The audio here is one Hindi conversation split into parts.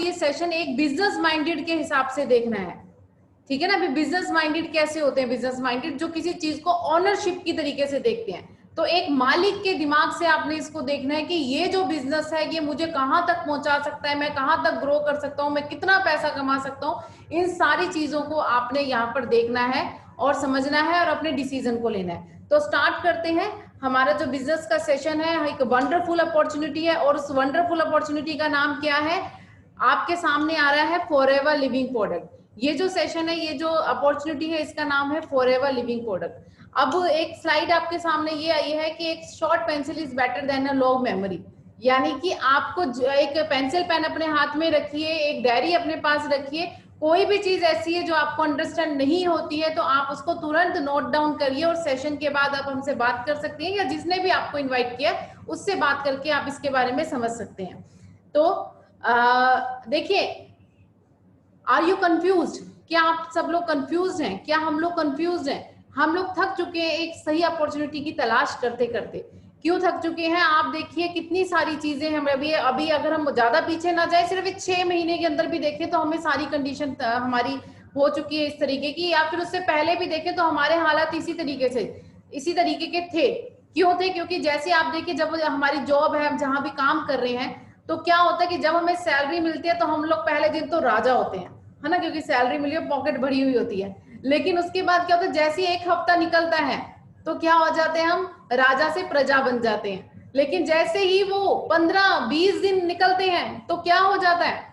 ये सेशन एक बिजनेस माइंडेड के हिसाब से देखना है, ठीक है ना। अभी बिजनेस माइंडेड कैसे होते हैं? बिजनेस माइंडेड जो किसी चीज को ऑनरशिप की तरीके से देखते हैं। तो एक मालिक के दिमाग से आपने इसको देखना है कि ये जो बिजनेस है ये मुझे कहाँ तक पहुंचा सकता है, मैं कहाँ तक ग्रो कर सकता हूँ, मैं कितना पैसा कमा सकता हूँ। इन सारी चीजों को आपने यहाँ पर देखना है और समझना है और अपने डिसीजन को लेना है। तो स्टार्ट करते हैं। हमारा जो बिजनेस का सेशन है एक वंडरफुल अपॉर्चुनिटी है, और उस वंडरफुल अपॉर्चुनिटी का नाम क्या है? आपके सामने आ रहा है फॉरएवर लिविंग प्रोडक्ट। ये जो सेशन है, ये जो अपॉर्चुनिटी है, इसका नाम है फॉरएवर लिविंग प्रोडक्ट। अब एक स्लाइड आपके सामने ये आई है कि एक short pencil is better than a long memory, यानी कि आपको एक पेंसिल पेन अपने हाथ में रखिए, एक डायरी अपने पास रखिए। कोई भी चीज ऐसी है जो आपको अंडरस्टैंड नहीं होती है तो आप उसको तुरंत नोट डाउन करिए, और सेशन के बाद आप हमसे बात कर सकते हैं, या जिसने भी आपको इन्वाइट किया उससे बात करके आप इसके बारे में समझ सकते हैं। तो देखिए, आर यू कंफ्यूज्ड? क्या आप सब लोग कंफ्यूज्ड हैं? क्या हम लोग कंफ्यूज्ड हैं? हम लोग थक चुके हैं एक सही अपॉर्चुनिटी की तलाश करते करते। क्यों थक चुके हैं? आप देखिए कितनी सारी चीजें हम अभी अगर हम ज्यादा पीछे ना जाए, सिर्फ 6 महीने के अंदर भी देखें तो हमें सारी कंडीशन हमारी हो चुकी है इस तरीके की, या फिर उससे पहले भी देखें तो हमारे हालात इसी तरीके के थे। क्यों थे? क्योंकि जैसे आप देखिए, जब हमारी जॉब है, हम जहां भी काम कर रहे हैं, तो क्या होता है कि जब हमें सैलरी मिलती है तो हम लोग पहले दिन तो राजा होते हैं, है ना, क्योंकि सैलरी मिली है, पॉकेट भरी हुई होती है। लेकिन उसके बाद क्या होता है, जैसे एक हफ्ता निकलता है तो क्या हो जाते हैं, हम राजा से प्रजा बन जाते हैं। लेकिन जैसे ही वो 15-20 दिन निकलते हैं तो क्या हो जाता है,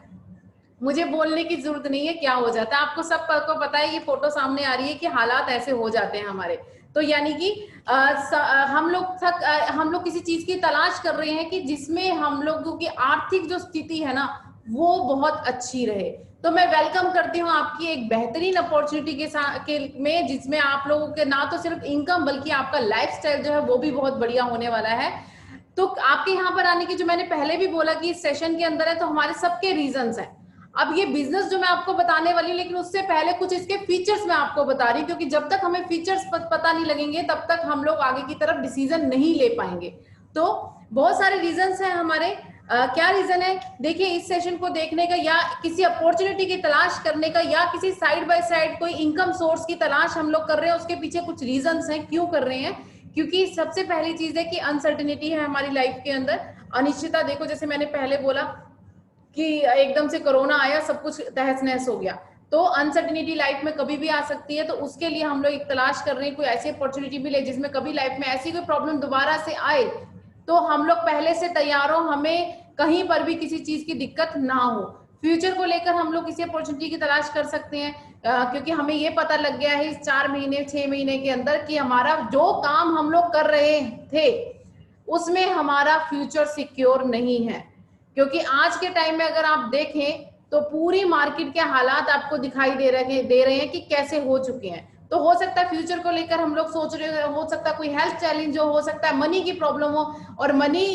मुझे बोलने की जरूरत नहीं है क्या हो जाता है, आपको सबको पता है। ये फोटो सामने आ रही है कि हालात ऐसे हो जाते हैं हमारे। तो यानी कि हम लोग किसी चीज की तलाश कर रहे हैं कि जिसमें हम लोगों की आर्थिक जो स्थिति है ना वो बहुत अच्छी रहे। तो मैं वेलकम करती हूँ आपकी एक बेहतरीन अपॉर्चुनिटी में, जिसमें आप लोगों के ना तो सिर्फ इनकम बल्कि आपका लाइफस्टाइल जो है वो भी बहुत बढ़िया होने वाला है। तो आपके यहाँ पर आने की, जो मैंने पहले भी बोला कि इस सेशन के अंदर है, तो हमारे सबके रीजंस हैं। अब ये बिजनेस जो मैं आपको बताने वाली हूँ, लेकिन उससे पहले कुछ इसके फीचर्स मैं आपको बता रही हूँ, क्योंकि जब तक हमें फीचर्स पता नहीं लगेंगे तब तक हम लोग आगे की तरफ डिसीजन नहीं ले पाएंगे। तो बहुत सारे रीजंस हैं हमारे। क्या रीजन है? देखिए, इस सेशन को देखने का, या किसी अपॉर्चुनिटी की तलाश करने का, या किसी साइड बाय साइड कोई इनकम सोर्स की तलाश हम लोग कर रहे हैं, उसके पीछे कुछ रीजंस हैं क्यों कर रहे हैं। क्योंकि सबसे पहली चीज है कि अनसर्टेनिटी है हमारी लाइफ के अंदर, अनिश्चितता। देखो, जैसे मैंने पहले बोला कि एकदम से कोरोना आया, सब कुछ तहस नहस हो गया, तो अनसर्टेनिटी लाइफ में कभी भी आ सकती है। तो उसके लिए हम लोग एक तलाश कर रहे हैं, कोई ऐसी अपॉर्चुनिटी मिले जिसमें कभी लाइफ में ऐसी कोई प्रॉब्लम दोबारा से आए तो हम लोग पहले से तैयार हो, हमें कहीं पर भी किसी चीज की दिक्कत ना हो। फ्यूचर को लेकर हम लोग किसी अपॉर्चुनिटी की तलाश कर सकते हैं, क्योंकि हमें ये पता लग गया है इस 4 महीने 6 महीने के अंदर कि हमारा जो काम हम लोग कर रहे थे उसमें हमारा फ्यूचर सिक्योर नहीं है। क्योंकि आज के टाइम में अगर आप देखें तो पूरी मार्केट के हालात आपको दिखाई दे रहे हैं कि कैसे हो चुके हैं। तो हो सकता है फ्यूचर को लेकर हम लोग सोच रहे हो सकता है कोई हेल्थ चैलेंज हो सकता है मनी की प्रॉब्लम हो। और मनी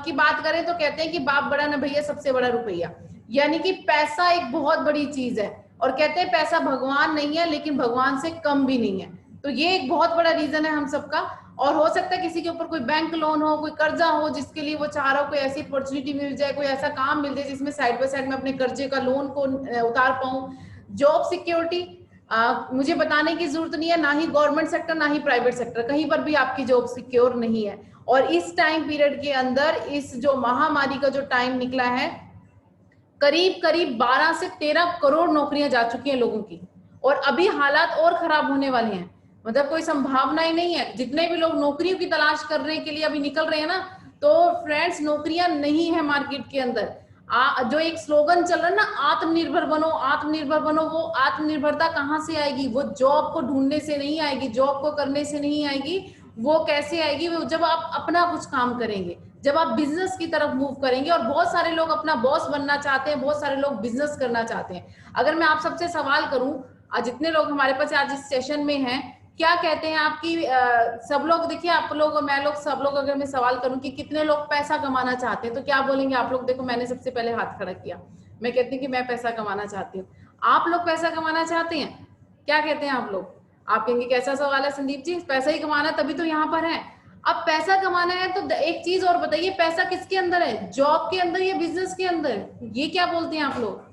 की बात करें तो कहते हैं कि बाप बड़ा ना भैया, सबसे बड़ा रुपया। यानी कि पैसा एक बहुत बड़ी चीज है, और कहते हैं पैसा भगवान नहीं है लेकिन भगवान से कम भी नहीं है। तो ये एक बहुत बड़ा रीजन है हम सबका। और हो सकता है किसी के ऊपर कोई बैंक लोन हो, कोई कर्जा हो, जिसके लिए वो चाह रहा हो कोई ऐसी अपॉर्चुनिटी मिल जाए, कोई ऐसा काम मिल जाए जिसमें साइड बाय साइड में अपने कर्जे का लोन को उतार पाऊं। जॉब सिक्योरिटी मुझे बताने की जरूरत नहीं है, ना ही गवर्नमेंट सेक्टर ना ही प्राइवेट सेक्टर, कहीं पर भी आपकी जॉब सिक्योर नहीं है। और इस टाइम पीरियड के अंदर, इस जो महामारी का जो टाइम निकला है, करीब करीब 12 से 13 करोड़ नौकरियां जा चुकी हैं लोगों की, और अभी हालात और खराब होने वाले हैं। मतलब कोई संभावना ही नहीं है। जितने भी लोग नौकरियों की तलाश करने के लिए अभी निकल रहे हैं ना, तो फ्रेंड्स नौकरियां नहीं है मार्केट के अंदर। जो एक स्लोगन चल रहा है ना, आत्मनिर्भर बनो आत्मनिर्भर बनो, वो आत्मनिर्भरता कहाँ से आएगी? वो जॉब को ढूंढने से नहीं आएगी, जॉब को करने से नहीं आएगी। वो कैसे आएगी? वो जब आप अपना कुछ काम करेंगे, जब आप बिजनेस की तरफ मूव करेंगे। और बहुत सारे लोग अपना बॉस बनना चाहते हैं, बहुत सारे लोग बिजनेस करना चाहते हैं। अगर मैं आप सबसे सवाल करूं, जितने लोग हमारे पास आज इस सेशन में हैं, क्या कहते हैं आपकी सब लोग? देखिए, आप लोग, मैं लोग, सब लोग, अगर मैं सवाल करूं कि कितने लोग पैसा कमाना चाहते हैं तो क्या बोलेंगे आप लोग? देखो, मैंने सबसे पहले हाथ खड़ा किया, मैं कहती हूँ कि मैं पैसा कमाना चाहती हूँ। आप लोग पैसा कमाना चाहते हैं? क्या कहते हैं आप लोग? आप कहेंगे कैसा सवाल है संदीप जी, पैसा ही कमाना तभी तो यहाँ पर है। अब पैसा कमाना है तो एक चीज और बताइए, पैसा किसके अंदर है, जॉब के अंदर या बिजनेस के अंदर? ये क्या बोलते हैं आप लोग,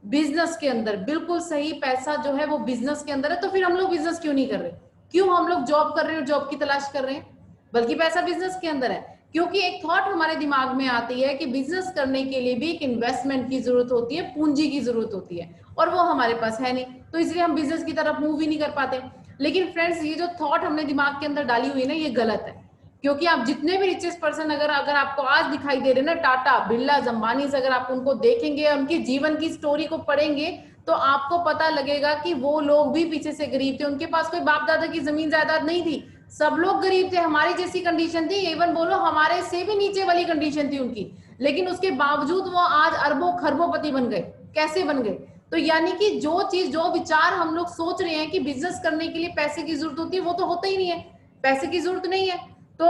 बिजनेस के अंदर। बिल्कुल सही, पैसा जो है वो बिजनेस के अंदर है। तो फिर हम लोग बिजनेस क्यों नहीं कर रहे, क्यों हम लोग जॉब कर रहे हैं और जॉब की तलाश कर रहे हैं, बल्कि पैसा बिजनेस के अंदर है? क्योंकि एक थॉट हमारे दिमाग में आती है कि बिजनेस करने के लिए भी एक इन्वेस्टमेंट की जरूरत होती है, पूंजी की जरूरत होती है, और वो हमारे पास है नहीं, तो इसलिए हम बिजनेस की तरफ मूव ही नहीं कर पाते। लेकिन फ्रेंड्स, ये जो थॉट हमने दिमाग के अंदर डाली हुई है ना, ये गलत है। क्योंकि आप जितने भी रिचेस्ट पर्सन अगर आपको आज दिखाई दे रहे ना, टाटा, बिरला, अंबानी से अगर आप उनको देखेंगे, उनके जीवन की स्टोरी को पढ़ेंगे, तो आपको पता लगेगा कि वो लोग भी पीछे से गरीब थे, उनके पास कोई बाप दादा की जमीन जायदाद नहीं थी, सब लोग गरीब थे, हमारी जैसी कंडीशन थी, इवन बोलो हमारे से भी नीचे वाली कंडीशन थी उनकी, लेकिन उसके बावजूद वो आज अरबों खरबों पति बन गए। कैसे बन गए? तो यानी कि जो चीज, जो विचार हम लोग सोच रहे हैं कि बिजनेस करने के लिए पैसे की जरूरत होती है, वो तो होता ही नहीं है, पैसे की जरूरत नहीं है। तो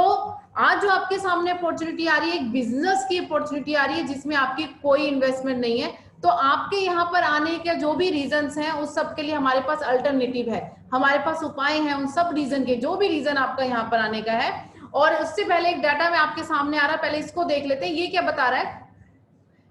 आज जो आपके सामने अपॉर्चुनिटी आ रही है, एक बिजनेस की अपॉर्चुनिटी आ रही है जिसमें आपकी कोई इन्वेस्टमेंट नहीं है, तो आपके यहाँ पर आने के जो भी रीजंस हैं, उस सब के लिए हमारे पास अल्टरनेटिव है, हमारे पास उपाय हैं उन सब रीजन के, जो भी रीजन आपका यहाँ पर आने का है। और उससे पहले एक डाटा में आपके सामने आ रहा है, पहले इसको देख लेते हैं। ये क्या बता रहा है?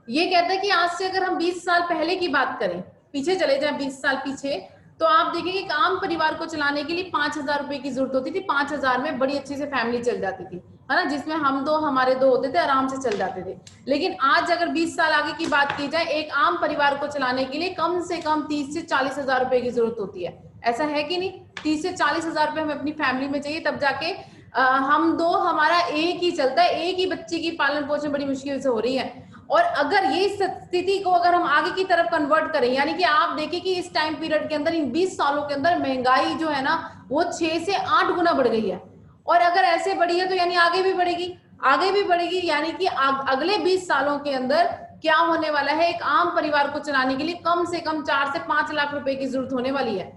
ये कहता है कि आज से अगर हम 20 साल पहले की बात करें, पीछे चले जाएं 20 साल पीछे, तो आप देखेंगे एक आम परिवार को चलाने के लिए 5,000 रुपए की जरूरत होती थी। 5,000 में बड़ी अच्छी से फैमिली चल जाती थी, है ना, जिसमें हम दो हमारे दो होते थे, आराम से चल जाते थे। लेकिन आज अगर 20 साल आगे की बात की जाए, एक आम परिवार को चलाने के लिए कम से कम 30 से 40,000 रुपए की जरूरत होती है। ऐसा है कि नहीं? 30 से 40,000 रुपए हमें अपनी फैमिली में चाहिए, तब जाके हम दो, हमारा एक ही चलता है, एक ही बच्चे की पालन पोषण बड़ी मुश्किल से हो रही है। और अगर ये स्थिति को अगर हम आगे की तरफ कन्वर्ट करें, यानी कि आप देखिए कि इस टाइम पीरियड के अंदर, इन 20 सालों के अंदर महंगाई जो है ना, वो 6 से 8 गुना बढ़ गई है। और अगर ऐसे बढ़ी है तो यानी आगे भी बढ़ेगी, आगे भी बढ़ेगी। यानी कि अगले 20 सालों के अंदर क्या होने वाला है, एक आम परिवार को चलाने के लिए कम से कम 4 से 5 लाख रुपए की जरूरत होने वाली है।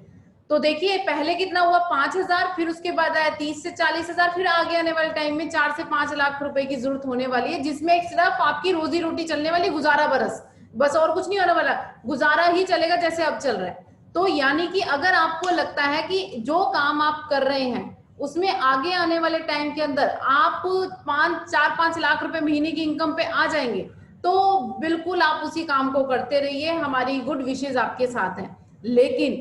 तो देखिए पहले कितना हुआ, 5,000, फिर उसके बाद आया 30 से 40,000, फिर आगे आने वाले टाइम में 4 से 5 लाख रुपए की जरूरत होने वाली है, जिसमें सिर्फ आपकी रोजी रोटी चलने वाली, गुजारा बरस, बस और कुछ नहीं होने वाला, गुजारा ही चलेगा जैसे अब चल रहा है। तो यानी कि अगर आपको लगता है कि जो काम आप कर रहे हैं उसमें आगे आने वाले टाइम के अंदर आप 4-5 लाख रुपए महीने की इनकम पे आ जाएंगे, तो बिल्कुल आप उसी काम को करते रहिए, हमारी गुड विशेज आपके साथ हैं। लेकिन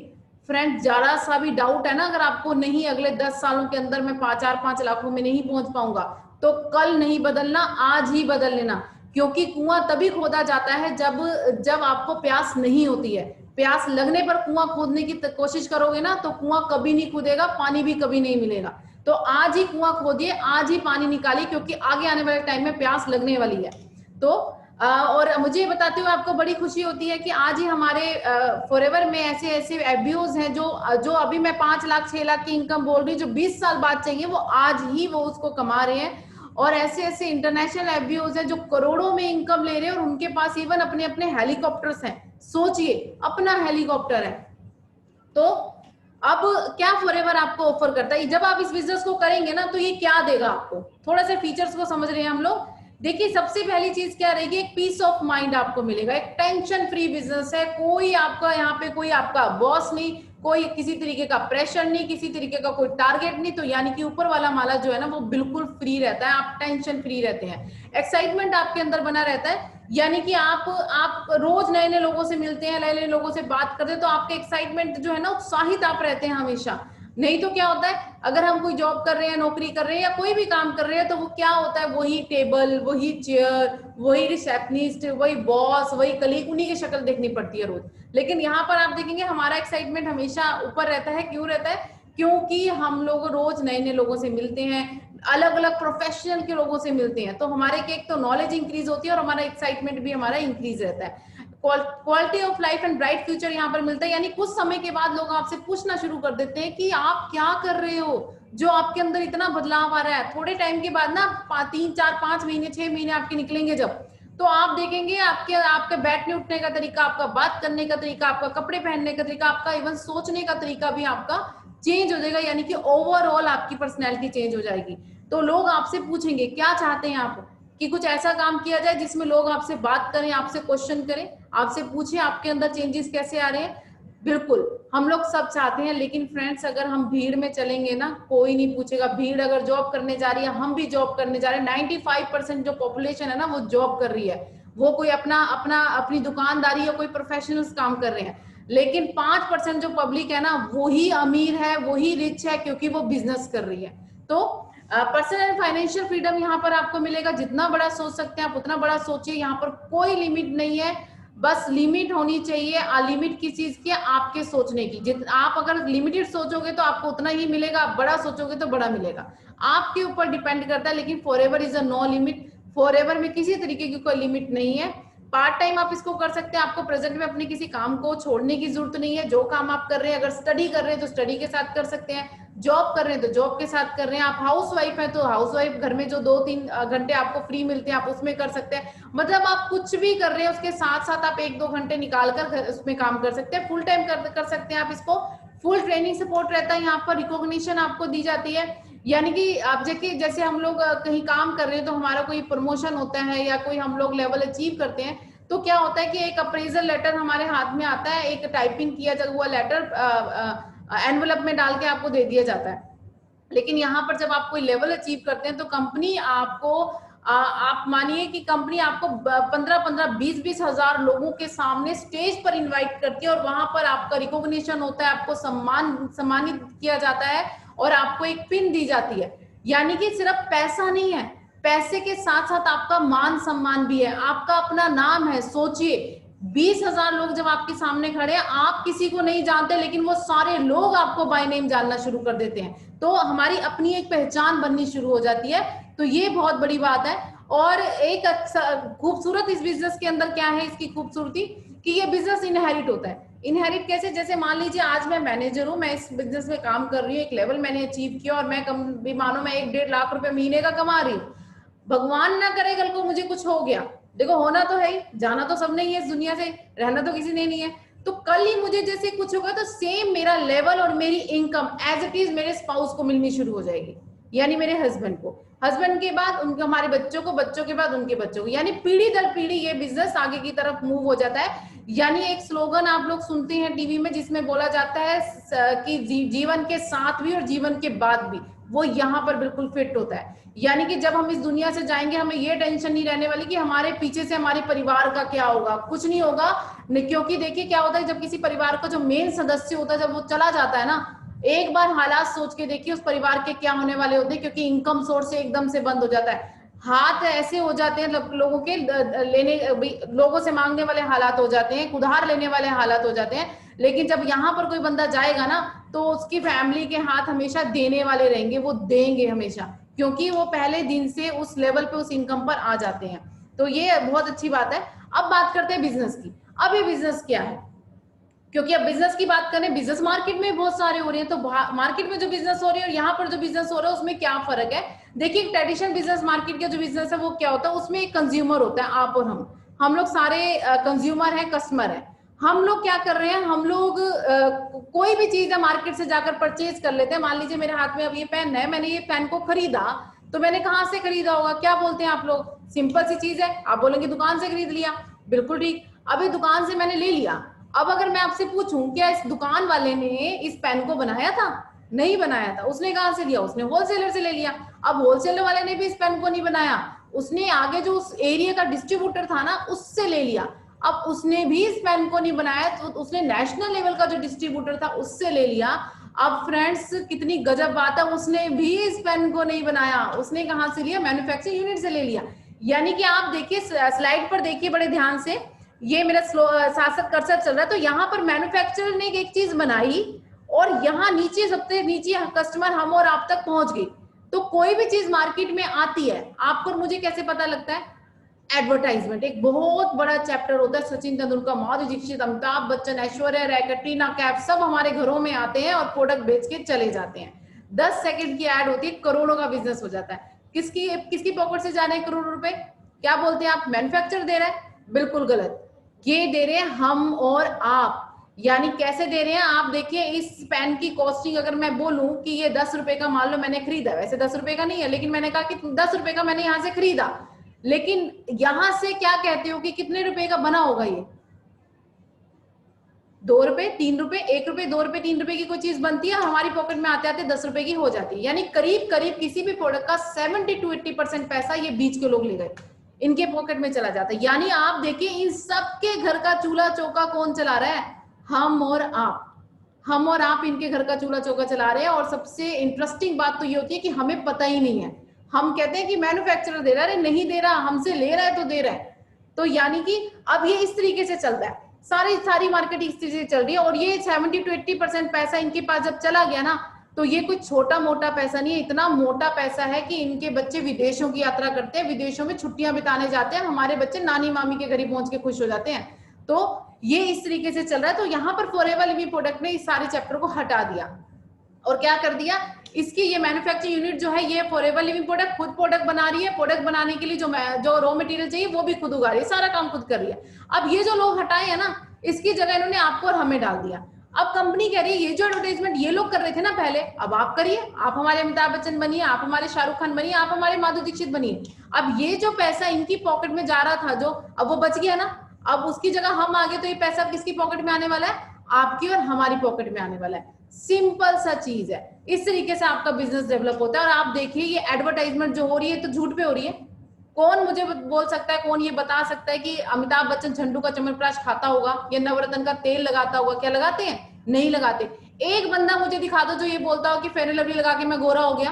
फ्रेंड, जरा सा भी डाउट है ना अगर आपको, नहीं अगले 10 सालों के अंदर मैं 4-5 लाखों में नहीं पहुंच पाऊंगा, तो कल नहीं बदलना, आज ही बदल लेना। क्योंकि कुआं तभी खोदा जाता है जब आपको प्यास नहीं होती है। प्यास लगने पर कुआं खोदने की कोशिश करोगे ना, तो कुआं कभी नहीं खुदेगा, पानी भी कभी नहीं मिलेगा। तो आज ही कुआं खोदिए, आज ही पानी निकालिए, क्योंकि आगे आने वाले टाइम में प्यास लगने वाली है। तो और मुझे बताते हुए आपको बड़ी खुशी होती है कि आज ही हमारे फॉरएवर में ऐसे ऐसे एफबीओज हैं जो अभी मैं 5 लाख 6 लाख की इनकम बोल रही हूँ, जो 20 साल बाद चाहिए, वो आज ही वो उसको कमा रहे हैं। और ऐसे ऐसे इंटरनेशनल एफबीओज हैं जो करोड़ों में इनकम ले रहे हैं, और उनके पास इवन अपने अपने हेलीकॉप्टर्स हैं। सोचिए, अपना हेलीकॉप्टर है। तो अब क्या फॉरएवर आपको ऑफर करता है, जब आप इस बिजनेस को करेंगे ना, तो ये क्या देगा आपको, थोड़ा सा फीचर्स को समझ रहे हैं हम लोग। देखिए सबसे पहली चीज क्या रहेगी, एक पीस ऑफ माइंड आपको मिलेगा, एक टेंशन फ्री बिजनेस है, कोई आपका यहाँ पे कोई आपका बॉस नहीं, कोई किसी तरीके का प्रेशर नहीं, किसी तरीके का कोई टारगेट नहीं। तो यानी कि ऊपर वाला माला जो है ना, वो बिल्कुल फ्री रहता है, आप टेंशन फ्री रहते हैं, एक्साइटमेंट आपके अंदर बना रहता है। यानी कि आप रोज नए नए लोगों से मिलते हैं, नए नए लोगों से बात करते हैं, तो आपके एक्साइटमेंट जो है ना, उत्साहित आप रहते हैं हमेशा। नहीं तो क्या होता है, अगर हम कोई जॉब कर रहे हैं, नौकरी कर रहे हैं, या कोई भी काम कर रहे हैं, तो वो क्या होता है, वही टेबल, वही चेयर, वही रिसेप्शनिस्ट, वही बॉस, वही कलीग, उन्हीं की शक्ल देखनी पड़ती है रोज। लेकिन यहाँ पर आप देखेंगे हमारा एक्साइटमेंट हमेशा ऊपर रहता है। क्यों रहता है? क्योंकि हम लोग रोज नए नए लोगों से मिलते हैं, अलग अलग प्रोफेशनल के लोगों से मिलते हैं, तो हमारे एक तो नॉलेज इंक्रीज होती है, और हमारा एक्साइटमेंट भी हमारा इंक्रीज रहता है। Quality of life and bright future यहाँ पर मिलता है। यानी कुछ समय के बाद लोग आपसे पूछना शुरू कर देते हैं कि आप क्या कर रहे हो, जो आपके अंदर इतना बदलाव आ रहा है। थोड़े टाइम के बाद ना 3-4-5 महीने 6 महीने आपके निकलेंगे जब, तो आप देखेंगे आपके बैठने उठने का तरीका, आपका बात करने का तरीका, आपका कपड़े पहनने का तरीका, आपका इवन सोचने का तरीका भी आपका चेंज हो जाएगा। यानी कि ओवरऑल आपकी पर्सनैलिटी चेंज हो जाएगी। तो लोग आपसे पूछेंगे क्या चाहते हैं आप, कि कुछ ऐसा काम किया जाए जिसमें लोग आपसे बात करें, आपसे क्वेश्चन करें, आपसे पूछें आपके अंदर चेंजेस कैसे आ रहे हैं। बिल्कुल, हम लोग सब चाहते हैं, लेकिन फ्रेंड्स अगर हम भीड़ में चलेंगे ना, कोई नहीं पूछेगा। भीड़ अगर जॉब करने जा रही है, हम भी जॉब करने जा रहे हैं, 95% जो पॉपुलेशन है ना वो जॉब कर रही है, वो कोई अपना अपना अपनी दुकानदारी या कोई प्रोफेशनल्स काम कर रहे हैं। लेकिन 5% जो पब्लिक है ना, वही अमीर है, वही रिच है, क्योंकि वो बिजनेस कर रही है। तो पर्सनल एंड फाइनेंशियल फ्रीडम यहाँ पर आपको मिलेगा। जितना बड़ा सोच सकते हैं आप उतना बड़ा सोचिए, यहाँ पर कोई लिमिट नहीं है, बस लिमिट होनी चाहिए। लिमिट किस चीज की? आपके सोचने की। आप अगर लिमिटेड सोचोगे तो आपको उतना ही मिलेगा, आप बड़ा सोचोगे तो बड़ा मिलेगा। आपके ऊपर डिपेंड करता है। लेकिन forever is a no limit, forever में किसी तरीके की कोई लिमिट नहीं है। पार्ट टाइम आप इसको कर सकते हैं, आपको प्रेजेंट में अपने किसी काम को छोड़ने की जरूरत नहीं है। जो काम आप कर रहे हैं, अगर स्टडी कर रहे हैं तो स्टडी के साथ कर सकते हैं, जॉब कर रहे हैं तो जॉब के साथ कर रहे हैं, आप हाउस वाइफ है तो हाउस वाइफ, घर में जो 2-3 घंटे आपको फ्री मिलते हैं आप उसमें कर सकते हैं। मतलब आप कुछ भी कर रहे हैं उसके साथ साथ आप 1-2 घंटे निकाल कर उसमें काम कर सकते हैं। फुल टाइम कर सकते हैं आप इसको। फुल ट्रेनिंग सपोर्ट रहता है, यहाँ पर रिकॉग्निशन आपको दी जाती है। यानी कि आप देखिए, जैसे हम लोग कहीं काम कर रहे हैं तो हमारा कोई प्रमोशन होता है या कोई हम लोग लेवल अचीव करते हैं, तो क्या होता है कि एक अप्रेजल लेटर हमारे हाथ में आता है, एक टाइपिंग किया हुआ लेटर एनवलप में डाल के आपको दे दिया जाता है। लेकिन यहाँ पर जब आप कोई लेवल अचीव करते हैं तो कंपनी आपको आप मानिए कि कंपनी आपको 15-20 हजार लोगों के सामने स्टेज पर इनवाइट करती है, और वहां पर आपका रिकॉग्निशन होता है, आपको सम्मानित किया जाता है, और आपको एक पिन दी जाती है। यानी कि सिर्फ पैसा नहीं है, पैसे के साथ साथ आपका मान सम्मान भी है, आपका अपना नाम है। सोचिए, 20,000 लोग जब आपके सामने खड़े हैं, आप किसी को नहीं जानते, लेकिन वो सारे लोग आपको बाय नेम जानना शुरू कर देते हैं, तो हमारी अपनी एक पहचान बननी शुरू हो जाती है। तो ये बहुत बड़ी बात है। और एक खूबसूरत इस बिजनेस के अंदर क्या है, इसकी खूबसूरती, कि ये बिजनेस इनहेरिट होता है। इनहेरिट कैसे? जैसे मान लीजिए आज मैं मैनेजर हूं, मैं इस बिजनेस में काम कर रही हूँ, एक लेवल मैंने अचीव किया, और मैं कम भी मानो मैं 1-1.5 लाख रुपए महीने का कमा रही हूँ। भगवान ना करे कल को मुझे कुछ हो गया, देखो होना तो है ही, जाना तो सबने ही है इस दुनिया से, रहना तो किसी ने नहीं है। तो कल ही मुझे जैसे कुछ होगा तो सेम मेरा लेवल और मेरी इनकम एज इट इज मेरे स्पाउस को मिलनी शुरू हो जाएगी, यानी मेरे हस्बैंड को, हस्बैंड के बाद उनके हमारे बच्चों को, बच्चों के बाद उनके बच्चों को, यानी पीढ़ी दर पीढ़ी ये बिजनेस आगे की तरफ मूव हो जाता है। यानी एक स्लोगन आप लोग सुनते हैं टीवी में जिसमें बोला जाता है कि जीवन के साथ भी और जीवन के बाद भी, वो यहाँ पर बिल्कुल फिट होता है। यानी कि जब हम इस दुनिया से जाएंगे हमें ये टेंशन नहीं रहने वाली कि हमारे पीछे से हमारे परिवार का क्या होगा, कुछ नहीं होगा। क्योंकि देखिए क्या होता है, जब किसी परिवार का जो मेन सदस्य होता है जब वो चला जाता है ना, एक बार हालात सोच के देखिए उस परिवार के क्या होने वाले होते हैं, क्योंकि इनकम सोर्स एकदम से बंद हो जाता है, हाथ ऐसे हो जाते हैं लोगों के लेने, लोगों से मांगने वाले हालात हो जाते हैं, उधार लेने वाले हालात हो जाते हैं। लेकिन जब यहाँ पर कोई बंदा जाएगा ना, तो उसकी फैमिली के हाथ हमेशा देने वाले रहेंगे, वो देंगे हमेशा, क्योंकि वो पहले दिन से उस लेवल पे उस इनकम पर आ जाते हैं। तो ये बहुत अच्छी बात है। अब बात करते हैं बिजनेस की। अब ये बिजनेस क्या है, क्योंकि अब बिजनेस की बात करें, बिजनेस मार्केट में बहुत सारे हो रहे हैं, तो मार्केट में जो बिजनेस हो रहे हैं और यहाँ पर जो बिजनेस हो रहा है उसमें क्या फर्क है? देखिए, ट्रेडिशनल बिजनेस मार्केट का जो बिजनेस है वो क्या होता है, उसमें एक कंज्यूमर होता है, आप और हम लोग सारे कंज्यूमर हैं, कस्टमर है। हम लोग क्या कर रहे हैं, हम लोग कोई भी चीज है मार्केट से जाकर परचेज कर लेते हैं। मान लीजिए मेरे हाथ में अब ये पेन है, मैंने ये पेन को खरीदा, तो मैंने कहाँ से खरीदा होगा? क्या बोलते हैं आप लोग? सिंपल सी चीज है, आप बोलेंगे दुकान से खरीद लिया, बिल्कुल ठीक। अभी दुकान से मैंने ले लिया, अब अगर मैं आपसे पूछूं क्या इस दुकान वाले ने इस पेन को बनाया था? नहीं बनाया था। उसने कहां से लिया? उसने होलसेलर से ले लिया। अब होलसेलर वाले ने भी इस पेन को नहीं बनाया, उसने आगे जो उस एरिया का डिस्ट्रीब्यूटर था ना उससे ले लिया। अब उसने भी इस पेन को नहीं बनाया, तो उसने नेशनल लेवल का जो डिस्ट्रीब्यूटर था उससे ले लिया। अब फ्रेंड्स कितनी गजब बात है, उसने भी इस पेन को नहीं बनाया, उसने कहां से लिया? मैन्युफैक्चरिंग यूनिट से ले लिया। यानी कि आप देखिए, स्लाइड पर देखिए बड़े ध्यान से, ये मेरा साथ साथ कर्सर चल रहा है, तो यहाँ पर मैन्युफैक्चरर ने एक चीज बनाई और यहाँ नीचे सबसे नीचे कस्टमर हम और आप तक पहुंच गई। तो कोई भी चीज मार्केट में आती है, आपको और मुझे कैसे पता लगता है? एडवर्टाइजमेंट एक बहुत बड़ा चैप्टर होता है। सचिन तेंदुलकर, माधुरी दीक्षित, अमिताभ बच्चन, ऐश्वर्या राय, कैटरीना कैफ, सब हमारे घरों में आते हैं और प्रोडक्ट बेच के चले जाते हैं। 10 सेकंड की एड होती है, करोड़ों का बिजनेस हो जाता है। किसकी किसकी पॉकेट से जा रहे हैं करोड़ों रुपए? क्या बोलते हैं आप? मैन्युफैक्चर दे रहा है? बिल्कुल गलत, ये दे रहे हैं हम और आप। यानी कैसे दे रहे हैं आप देखिए, इस पेन की कॉस्टिंग अगर मैं बोलूं कि ये 10 रुपए का, मान लो मैंने खरीदा, वैसे 10 रुपए का नहीं है, लेकिन मैंने कहा कि 10 रुपए का मैंने यहां से खरीदा, लेकिन यहां से क्या कहते हो कि कितने रुपए का बना होगा? ये ₹2, ₹3, ₹1, ₹2, ₹3 की कोई चीज बनती है, हमारी पॉकेट में आते आते ₹10 की हो जाती है। यानी करीब करीब किसी भी प्रोडक्ट का 70 to 80% पैसा ये बीच के लोग ले गए, इनके पॉकेट में चला जाता है। यानी आप देखिए इन सबके घर का चूल्हा चौका कौन चला रहा है? हम और आप। हम और आप इनके घर का चूल्हा चौका चला रहे हैं। और सबसे इंटरेस्टिंग बात तो ये होती है कि हमें पता ही नहीं है। हम कहते हैं कि मैन्युफैक्चरर दे रहा है, नहीं दे रहा, हमसे ले रहा है तो दे रहा है। तो यानी कि अब ये इस तरीके से चलता है, सारी मार्केटिंग इस तरीके से चल रही है। और ये 70 to 80% पैसा इनके पास जब चला गया ना, तो ये कुछ छोटा मोटा पैसा नहीं है, इतना मोटा पैसा है कि इनके बच्चे विदेशों की यात्रा करते हैं, विदेशों में छुट्टियां बिताने जाते हैं, हमारे बच्चे नानी मामी के घर ही पहुंच के खुश हो जाते हैं। तो ये इस तरीके से चल रहा है। तो यहाँ पर फॉरएवर लिविंग प्रोडक्ट ने इस सारे चैप्टर को हटा दिया और क्या कर दिया, इसकी ये मैन्युफैक्चरिंग यूनिट जो है ये फॉरएवर लिविंग प्रोडक्ट खुद प्रोडक्ट बना रही है। प्रोडक्ट बनाने के लिए जो रॉ मटेरियल चाहिए वो भी खुद उगा रही है, सारा काम खुद कर रही है। अब ये जो लोग हटाए हैं ना, इसकी जगह इन्होंने आपको और हमें डाल दिया। अब कंपनी कह रही है ये जो एडवर्टाइजमेंट ये लोग कर रहे थे ना पहले, अब आप करिए, आप हमारे अमिताभ बच्चन बनिए, आप हमारे शाहरुख खान बनिए, आप हमारे माधुरी दीक्षित बनिए। अब ये जो पैसा इनकी पॉकेट में जा रहा था जो, अब वो बच गया ना, अब उसकी जगह हम आगे, तो ये पैसा किसकी पॉकेट में आने वाला है? आपकी और हमारी पॉकेट में आने वाला है। सिंपल सा चीज है। इस तरीके से आपका बिजनेस डेवलप होता है। और आप देखिए ये एडवर्टाइजमेंट जो हो रही है तो झूठ पे हो रही है। कौन मुझे बोल सकता है, कौन ये बता सकता है कि अमिताभ बच्चन झंडू का च्यवनप्राश खाता होगा या नवरत्न का तेल लगाता होगा? क्या लगाते हैं? नहीं लगाते। एक बंदा मुझे दिखा दो जो ये बोलता हो कि फेयर एंड लवली लगा के मैं गोरा हो गया,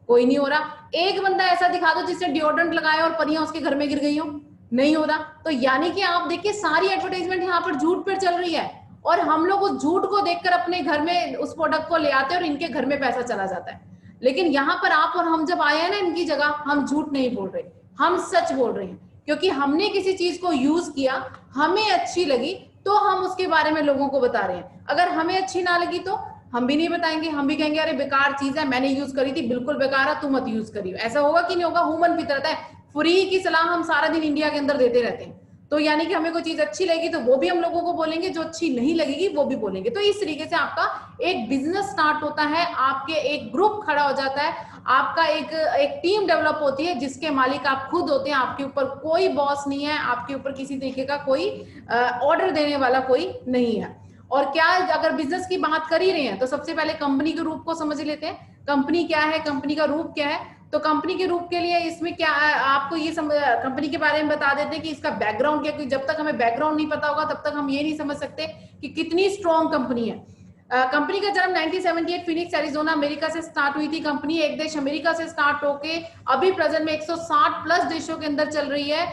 कोई नहीं हो रहा। एक बंदा ऐसा दिखा दो जिसने डिओड्रेंट लगाया और परियां उसके घर में गिर गई हो, नहीं हो रहा। तो यानी कि आप देखिए सारी एडवर्टाइजमेंट यहाँ पर झूठ पर चल रही है और हम लोग उस झूठ को देखकर अपने घर में उस प्रोडक्ट को ले आते हैं और इनके घर में पैसा चला जाता है। लेकिन यहाँ पर आप और हम जब आए हैं ना इनकी जगह, हम झूठ नहीं बोल रहे, हम सच बोल रहे हैं। क्योंकि हमने किसी चीज को यूज किया, हमें अच्छी लगी, तो हम उसके बारे में लोगों को बता रहे हैं। अगर हमें अच्छी ना लगी तो हम भी नहीं बताएंगे, हम भी कहेंगे अरे बेकार चीज है, मैंने यूज करी थी, बिल्कुल बेकार है, तुम मत यूज करियो। ऐसा होगा कि नहीं होगा? ह्यूमन फितरत है। फ्री की सलाह हम सारा दिन इंडिया के अंदर देते रहते हैं। तो यानी कि हमें कोई चीज अच्छी लगेगी तो वो भी हम लोगों को बोलेंगे, जो अच्छी नहीं लगेगी वो भी बोलेंगे। तो इस तरीके से आपका एक बिजनेस स्टार्ट होता है, आपके एक ग्रुप खड़ा हो जाता है, आपका एक टीम डेवलप होती है जिसके मालिक आप खुद होते हैं। आपके ऊपर कोई बॉस नहीं है, आपके ऊपर किसी तरीके का कोई ऑर्डर देने वाला कोई नहीं है। और क्या, अगर बिजनेस की बात कर ही रहे हैं तो सबसे पहले कंपनी के रूप को समझ लेते हैं। कंपनी क्या है, कंपनी का रूप क्या है? तो कंपनी के रूप के लिए इसमें क्या आपको ये कंपनी के बारे में बता देते हैं कि इसका बैकग्राउंड क्या, क्योंकि जब तक हमें बैकग्राउंड नहीं पता होगा तब तक हम ये नहीं समझ सकते कि कितनी स्ट्रॉन्ग कंपनी है। कंपनी का जन्म 1978 फिनिक्स एरिजोना अमेरिका से स्टार्ट हुई थी। कंपनी एक देश अमेरिका से स्टार्ट होके अभी प्रेजेंट में 160 प्लस देशों के अंदर चल रही है।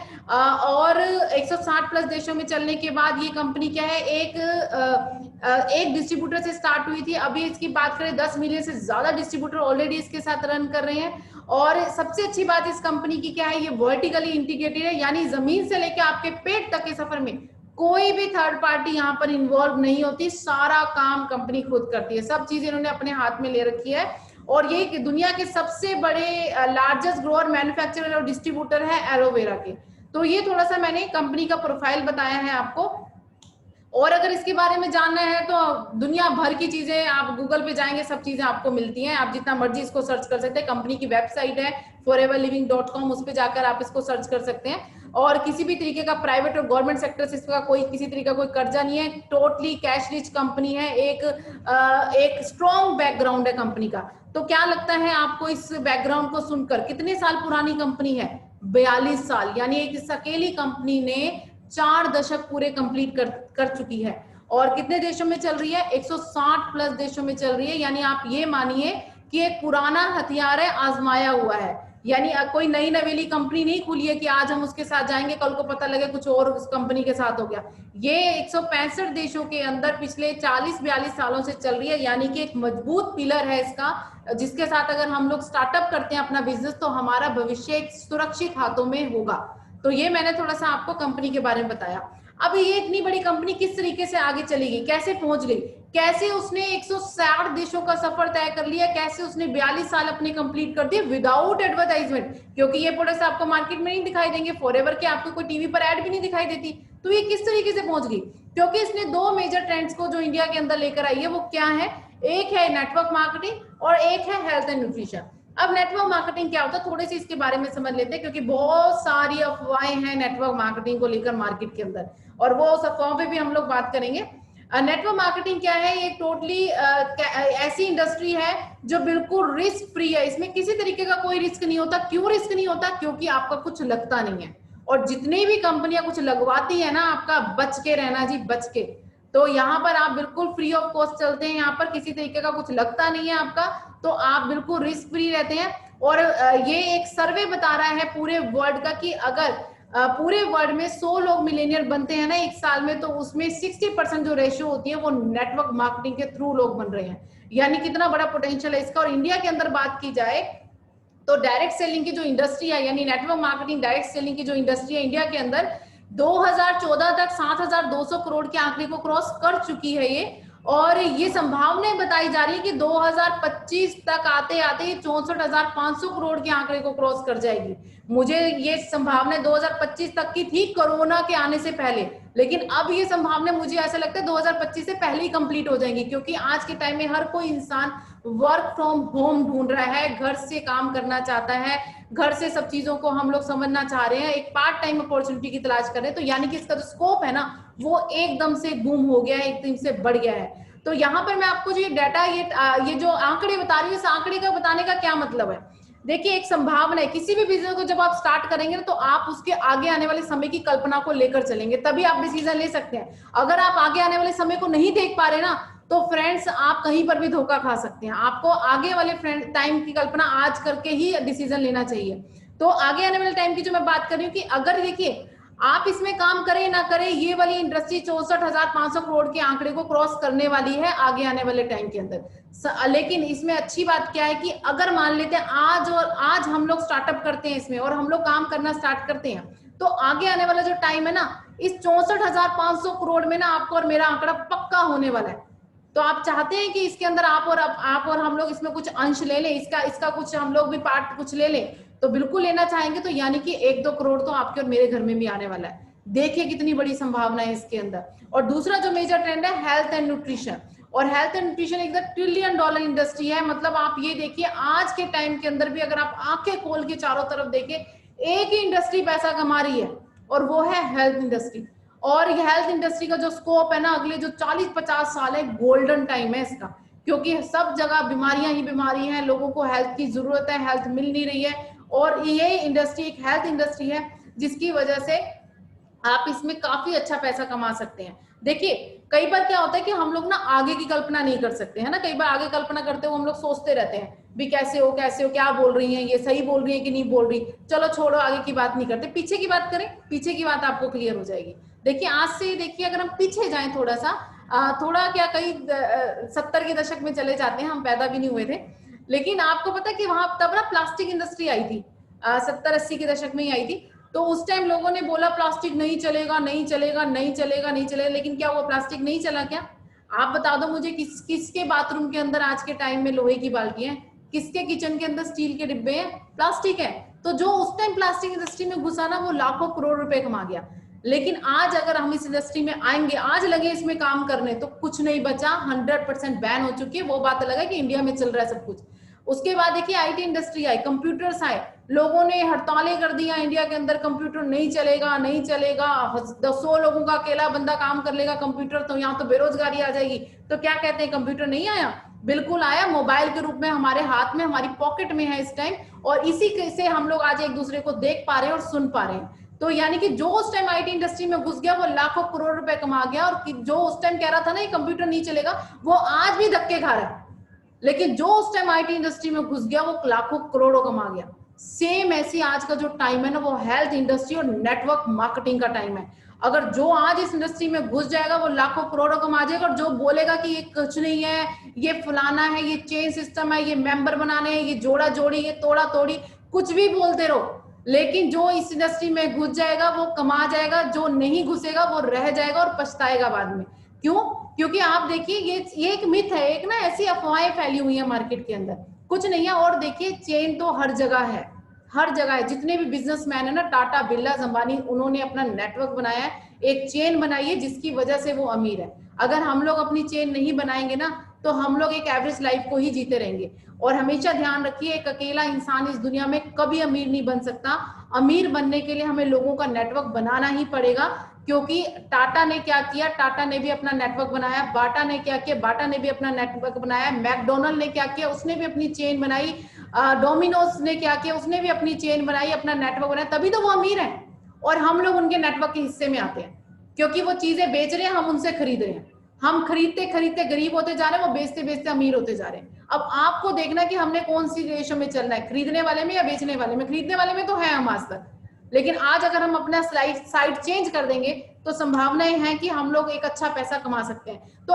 और 160 प्लस देशों में चलने के बाद ये कंपनी क्या है, एक डिस्ट्रीब्यूटर से स्टार्ट हुई थी। अभी इसकी बात करें 10 मिलियन से ज्यादा डिस्ट्रीब्यूटर ऑलरेडी इसके साथ रन कर रहे हैं। और सबसे अच्छी बात इस कंपनी की क्या है, ये वर्टिकली इंटीग्रेटेड है, यानी जमीन से लेकर आपके पेट तक के सफर में कोई भी थर्ड पार्टी यहाँ पर इन्वॉल्व नहीं होती। सारा काम कंपनी खुद करती है, सब चीज इन्होंने अपने हाथ में ले रखी है। और ये दुनिया के सबसे बड़े लार्जेस्ट ग्रोअर, मैन्युफैक्चरर और डिस्ट्रीब्यूटर है एलोवेरा के। तो ये थोड़ा सा मैंने कंपनी का प्रोफाइल बताया है आपको। और अगर इसके बारे में जानना है तो दुनिया भर की चीजें, आप गूगल पे जाएंगे सब चीजें आपको मिलती हैं, आप जितना मर्जी इसको सर्च कर सकते हैं। कंपनी की वेबसाइट है foreverliving.com, उस पे जाकर आप इसको सर्च कर सकते हैं। और किसी भी तरीके का प्राइवेट और गवर्नमेंट सेक्टर से इसका कोई किसी तरीके का कोई कर्जा नहीं है, टोटली कैश रिच कंपनी है। एक स्ट्रॉन्ग बैकग्राउंड है कंपनी का। तो क्या लगता है आपको इस बैकग्राउंड को सुनकर? कितने साल पुरानी कंपनी है? 42 साल। यानी एक अकेली कंपनी ने 4 दशक पूरे कंप्लीट कर चुकी है। और कितने देशों में चल रही है? 160 प्लस देशों में चल रही है। यानी आप ये मानिए कि एक पुराना हथियार है, आजमाया हुआ है। यानी कोई नई नवेली कंपनी नहीं खुली है कि आज हम उसके साथ जाएंगे, कल को पता लगे कुछ और उस कंपनी के साथ हो गया। ये 165 देशों के अंदर पिछले 40-42 सालों से चल रही है। यानी कि एक मजबूत पिलर है इसका, जिसके साथ अगर हम लोग स्टार्टअप करते हैं अपना बिजनेस तो हमारा भविष्य एक सुरक्षित हाथों में होगा। तो ये मैंने थोड़ा सा आपको कंपनी के बारे में बताया। अब ये इतनी बड़ी कंपनी किस तरीके से आगे चलेगी, कैसे पहुंच गई, कैसे उसने 160 देशों का सफर तय कर लिया, कैसे उसने 42 साल अपने कंप्लीट कर दिए विदाउट एडवर्टाइजमेंट, क्योंकि ये प्रोडक्ट्स आपको मार्केट में नहीं दिखाई देंगे, फॉरएवर के आपको कोई टीवी पर ऐड भी नहीं दिखाई देती। तो ये किस तरीके से पहुंच गई? क्योंकि इसने 2 मेजर ट्रेंड्स को जो इंडिया के अंदर लेकर आई है वो क्या है, एक है नेटवर्क मार्केटिंग और एक है हेल्थ एंड न्यूट्रिशन। अब नेटवर्क मार्केटिंग क्या होता है, थोड़े से इसके बारे में समझ लेते हैं, क्योंकि बहुत सारी अफवाहें हैं नेटवर्क मार्केटिंग को लेकर मार्केट के अंदर, और वो उस अफवाहों पे भी हम लोग बात करेंगे। नेटवर्क मार्केटिंग क्या है? ये टोटली ऐसी इंडस्ट्री है जो बिल्कुल रिस्क फ्री है, इसमें किसी तरीके का कोई रिस्क नहीं होता। क्यों रिस्क नहीं होता? क्योंकि आपका कुछ लगता नहीं है, और जितनी भी कंपनियां कुछ लगवाती है ना, आपका बच के रहना जी, बच के। तो यहाँ पर आप बिल्कुल फ्री ऑफ कॉस्ट चलते हैं, यहाँ पर किसी तरीके का कुछ लगता नहीं है आपका, तो आप बिल्कुल रिस्क फ्री रहते हैं। और ये एक सर्वे बता रहा है पूरे वर्ल्ड का कि अगर पूरे वर्ल्ड में 100 लोग मिलेनियर बनते हैं ना एक साल में, तो उसमें 60% जो रेशियो होती है वो नेटवर्क मार्केटिंग के थ्रू लोग बन रहे हैं। यानी कितना बड़ा पोटेंशियल है इसका। और इंडिया के अंदर बात की जाए तो डायरेक्ट सेलिंग की जो इंडस्ट्री है, यानी नेटवर्क मार्केटिंग डायरेक्ट सेलिंग की जो इंडस्ट्री है इंडिया के अंदर, 2014 तक 7,200 करोड़ के आंकड़े को क्रॉस कर चुकी है ये। और ये संभावनाएं बताई जा रही है कि 2025 तक आते आते ये 64,500 करोड़ के आंकड़े को क्रॉस कर जाएगी। मुझे ये संभावना 2025 तक की थी कोरोना के आने से पहले, लेकिन अब ये संभावना मुझे ऐसा लगता है 2025 से पहले ही कंप्लीट हो जाएंगी, क्योंकि आज के टाइम में हर कोई इंसान वर्क फ्रॉम होम ढूंढ रहा है, घर से काम करना चाहता है, घर से सब चीजों को हम लोग समझना चाह रहे हैं, एक पार्ट टाइम अपॉर्चुनिटी की तलाश कर रहे हैं। तो यानी कि इसका जो स्कोप है ना वो एकदम से बूम हो गया है, एकदम से बढ़ गया है। तो यहाँ पर मैं आपको जो ये डाटा, ये जो आंकड़े बता रही हूँ, इस आंकड़े का बताने का क्या मतलब है? देखिए, एक संभावना है, किसी भी बिजनेस को जब आप स्टार्ट करेंगे ना, तो आप उसके आगे आने वाले समय की कल्पना को लेकर चलेंगे, तभी आप डिसीजन ले सकते हैं। अगर आप आगे आने वाले समय को नहीं देख पा रहे ना, तो फ्रेंड्स आप कहीं पर भी धोखा खा सकते हैं। आपको आगे वाले टाइम की कल्पना आज करके ही डिसीजन लेना चाहिए। तो आगे आने वाले टाइम की जो मैं बात कर रही हूँ कि अगर देखिए आप इसमें काम करें ना करें, ये वाली इंडस्ट्री 64,500 करोड़ के आंकड़े को क्रॉस करने वाली है आगे आने वाले टाइम के अंदर। लेकिन इसमें अच्छी बात क्या है कि अगर मान लेते हैं आज हम लोग स्टार्टअप करते हैं इसमें और हम लोग काम करना स्टार्ट करते हैं, तो आगे आने वाला जो टाइम है ना, इस 64,500 करोड़ में ना आपको और मेरा आंकड़ा पक्का होने वाला है। तो आप चाहते हैं कि इसके अंदर आप और हम लोग इसमें कुछ अंश ले लें, इसका कुछ हम लोग भी पार्ट कुछ ले लें, तो बिल्कुल लेना चाहेंगे। तो यानी कि 1-2 करोड़ तो आपके और मेरे घर में भी आने वाला है। देखिए कितनी बड़ी संभावना है इसके अंदर। और दूसरा जो मेजर ट्रेंड है, हेल्थ एंड न्यूट्रिशन। और हेल्थ एंड न्यूट्रिशन एक $1 ट्रिलियन इंडस्ट्री है। मतलब आप ये देखिए, आज के टाइम के अंदर भी अगर आप आंखें खोल के चारों तरफ देखें, एक ही इंडस्ट्री पैसा कमा रही है, और वो है हेल्थ इंडस्ट्री। और ये हेल्थ इंडस्ट्री का जो स्कोप है ना, अगले जो 40-50 साल है, गोल्डन टाइम है इसका, क्योंकि सब जगह बीमारियां ही बीमारी हैं, लोगों को हेल्थ की जरूरत है, हेल्थ मिल नहीं रही है। और ये इंडस्ट्री एक हेल्थ इंडस्ट्री है जिसकी वजह से आप इसमें काफी अच्छा पैसा कमा सकते हैं। देखिए, कई बार क्या होता है कि हम लोग ना आगे की कल्पना नहीं कर सकते हैं ना, कई बार आगे कल्पना करते हुए हम लोग सोचते रहते हैं भी कैसे हो, क्या बोल रही हैं ये, सही बोल रही है कि नहीं बोल रही, चलो छोड़ो, आगे की बात नहीं करते, पीछे की बात करें। पीछे की बात आपको क्लियर हो जाएगी। देखिए, आज से देखिए, अगर हम पीछे जाएं थोड़ा सा, थोड़ा क्या, कई 70 के दशक में चले जाते हैं, हम पैदा भी नहीं हुए थे, लेकिन आपको पता है कि वहां तब ना प्लास्टिक इंडस्ट्री आई थी, 70-80 के दशक में ही आई थी। तो उस टाइम लोगों ने बोला प्लास्टिक नहीं चलेगा, नहीं चलेगा, नहीं चलेगा, नहीं चलेगा, लेकिन क्या वो प्लास्टिक नहीं चला क्या? आप बता दो मुझे, किसके बाथरूम के अंदर आज के टाइम में लोहे की बाल्टियां, किसके किचन के अंदर स्टील के डिब्बे हैं? प्लास्टिक है। तो जो उस टाइम प्लास्टिक इंडस्ट्री में घुसा ना, वो लाखों करोड़ रुपए कमा गया। लेकिन आज अगर हम इस इंडस्ट्री में आएंगे, आज लगे इसमें काम करने, तो कुछ नहीं बचा, 100% बैन हो चुकी है। वो बात अलग है कि इंडिया में चल रहा है सब कुछ। उसके बाद देखिए, आईटी इंडस्ट्री आई, कंप्यूटर्स आए, लोगों ने हड़तालें कर दिया इंडिया के अंदर, कंप्यूटर नहीं चलेगा, नहीं चलेगा, 100 लोगों का अकेला बंदा काम कर लेगा कंप्यूटर, तो यहाँ तो बेरोजगारी आ जाएगी। तो क्या कहते हैं, कंप्यूटर नहीं आया? बिल्कुल आया, मोबाइल के रूप में हमारे हाथ में, हमारी पॉकेट में है इस टाइम, और इसी से हम लोग आज एक दूसरे को देख पा रहे हैं और सुन पा रहे हैं। तो यानी कि जो उस टाइम आईटी इंडस्ट्री में घुस गया, वो लाखों करोड़ रुपए कमा गया, और जो उस टाइम कह रहा था ना ये कंप्यूटर नहीं चलेगा, वो आज भी धक्के खा रहा है। लेकिन जो उस टाइम आईटी इंडस्ट्री में घुस गया, वो लाखों करोड़ों कमा गया। सेम ऐसी आज का जो टाइम है ना, वो हेल्थ इंडस्ट्री और नेटवर्क मार्केटिंग का टाइम है। अगर जो आज इस इंडस्ट्री में घुस जाएगा, वो लाखों करोड़ों कमा जाएगा। और जो बोलेगा कि ये कुछ नहीं है, ये फलाना है, ये चेन सिस्टम है, ये मेंबर बनाने हैं, ये जोड़ा जोड़ी, ये तोड़ा तोड़ी, कुछ भी बोलते रहो, लेकिन जो इस इंडस्ट्री में घुस जाएगा वो कमा जाएगा, जो नहीं घुसेगा वो रह जाएगा और पछताएगा बाद में। क्यों? क्योंकि आप देखिए, ये एक मिथ है, एक ना ऐसी अफवाहें फैली हुई है मार्केट के अंदर, कुछ नहीं है। और देखिए, चेन तो हर जगह है, हर जगह है। जितने भी बिजनेसमैन है ना, टाटा, बिरला, अंबानी, उन्होंने अपना नेटवर्क बनाया है, एक चेन बनाई है, जिसकी वजह से वो अमीर है। अगर हम लोग अपनी चेन नहीं बनाएंगे ना, तो हम लोग एक एवरेज लाइफ को ही जीते रहेंगे। और हमेशा ध्यान रखिए, एक अकेला इंसान इस दुनिया में कभी अमीर नहीं बन सकता। अमीर बनने के लिए हमें लोगों का नेटवर्क बनाना ही पड़ेगा, क्योंकि टाटा ने क्या किया, टाटा ने भी अपना नेटवर्क बनाया, बाटा ने क्या किया, बाटा ने भी अपना नेटवर्क बनाया, मैकडोनल्ड ने क्या किया, उसने भी अपनी चेन बनाई, डोमिनोज ने क्या किया, उसने भी अपनी चेन बनाई, अपना नेटवर्क बनाया, तभी तो वो अमीर है। और हम लोग उनके नेटवर्क के हिस्से में आते हैं, क्योंकि वो चीजें बेच रहे हैं, हम उनसे खरीद रहे हैं। हम खरीदते खरीदते गरीब होते जा रहे हैं, वो बेचते बेचते अमीर होते जा रहे हैं। अब आपको देखना कि हमने कौन सी रेशो में चलना है, खरीदने वाले में या बेचने वाले में। खरीदने वाले में तो है हम आज तक, लेकिन आज अगर हम अपना साइड चेंज कर देंगे तो संभावनाएं हैं कि हम लोग एक अच्छा पैसा कमा सकते हैं। तो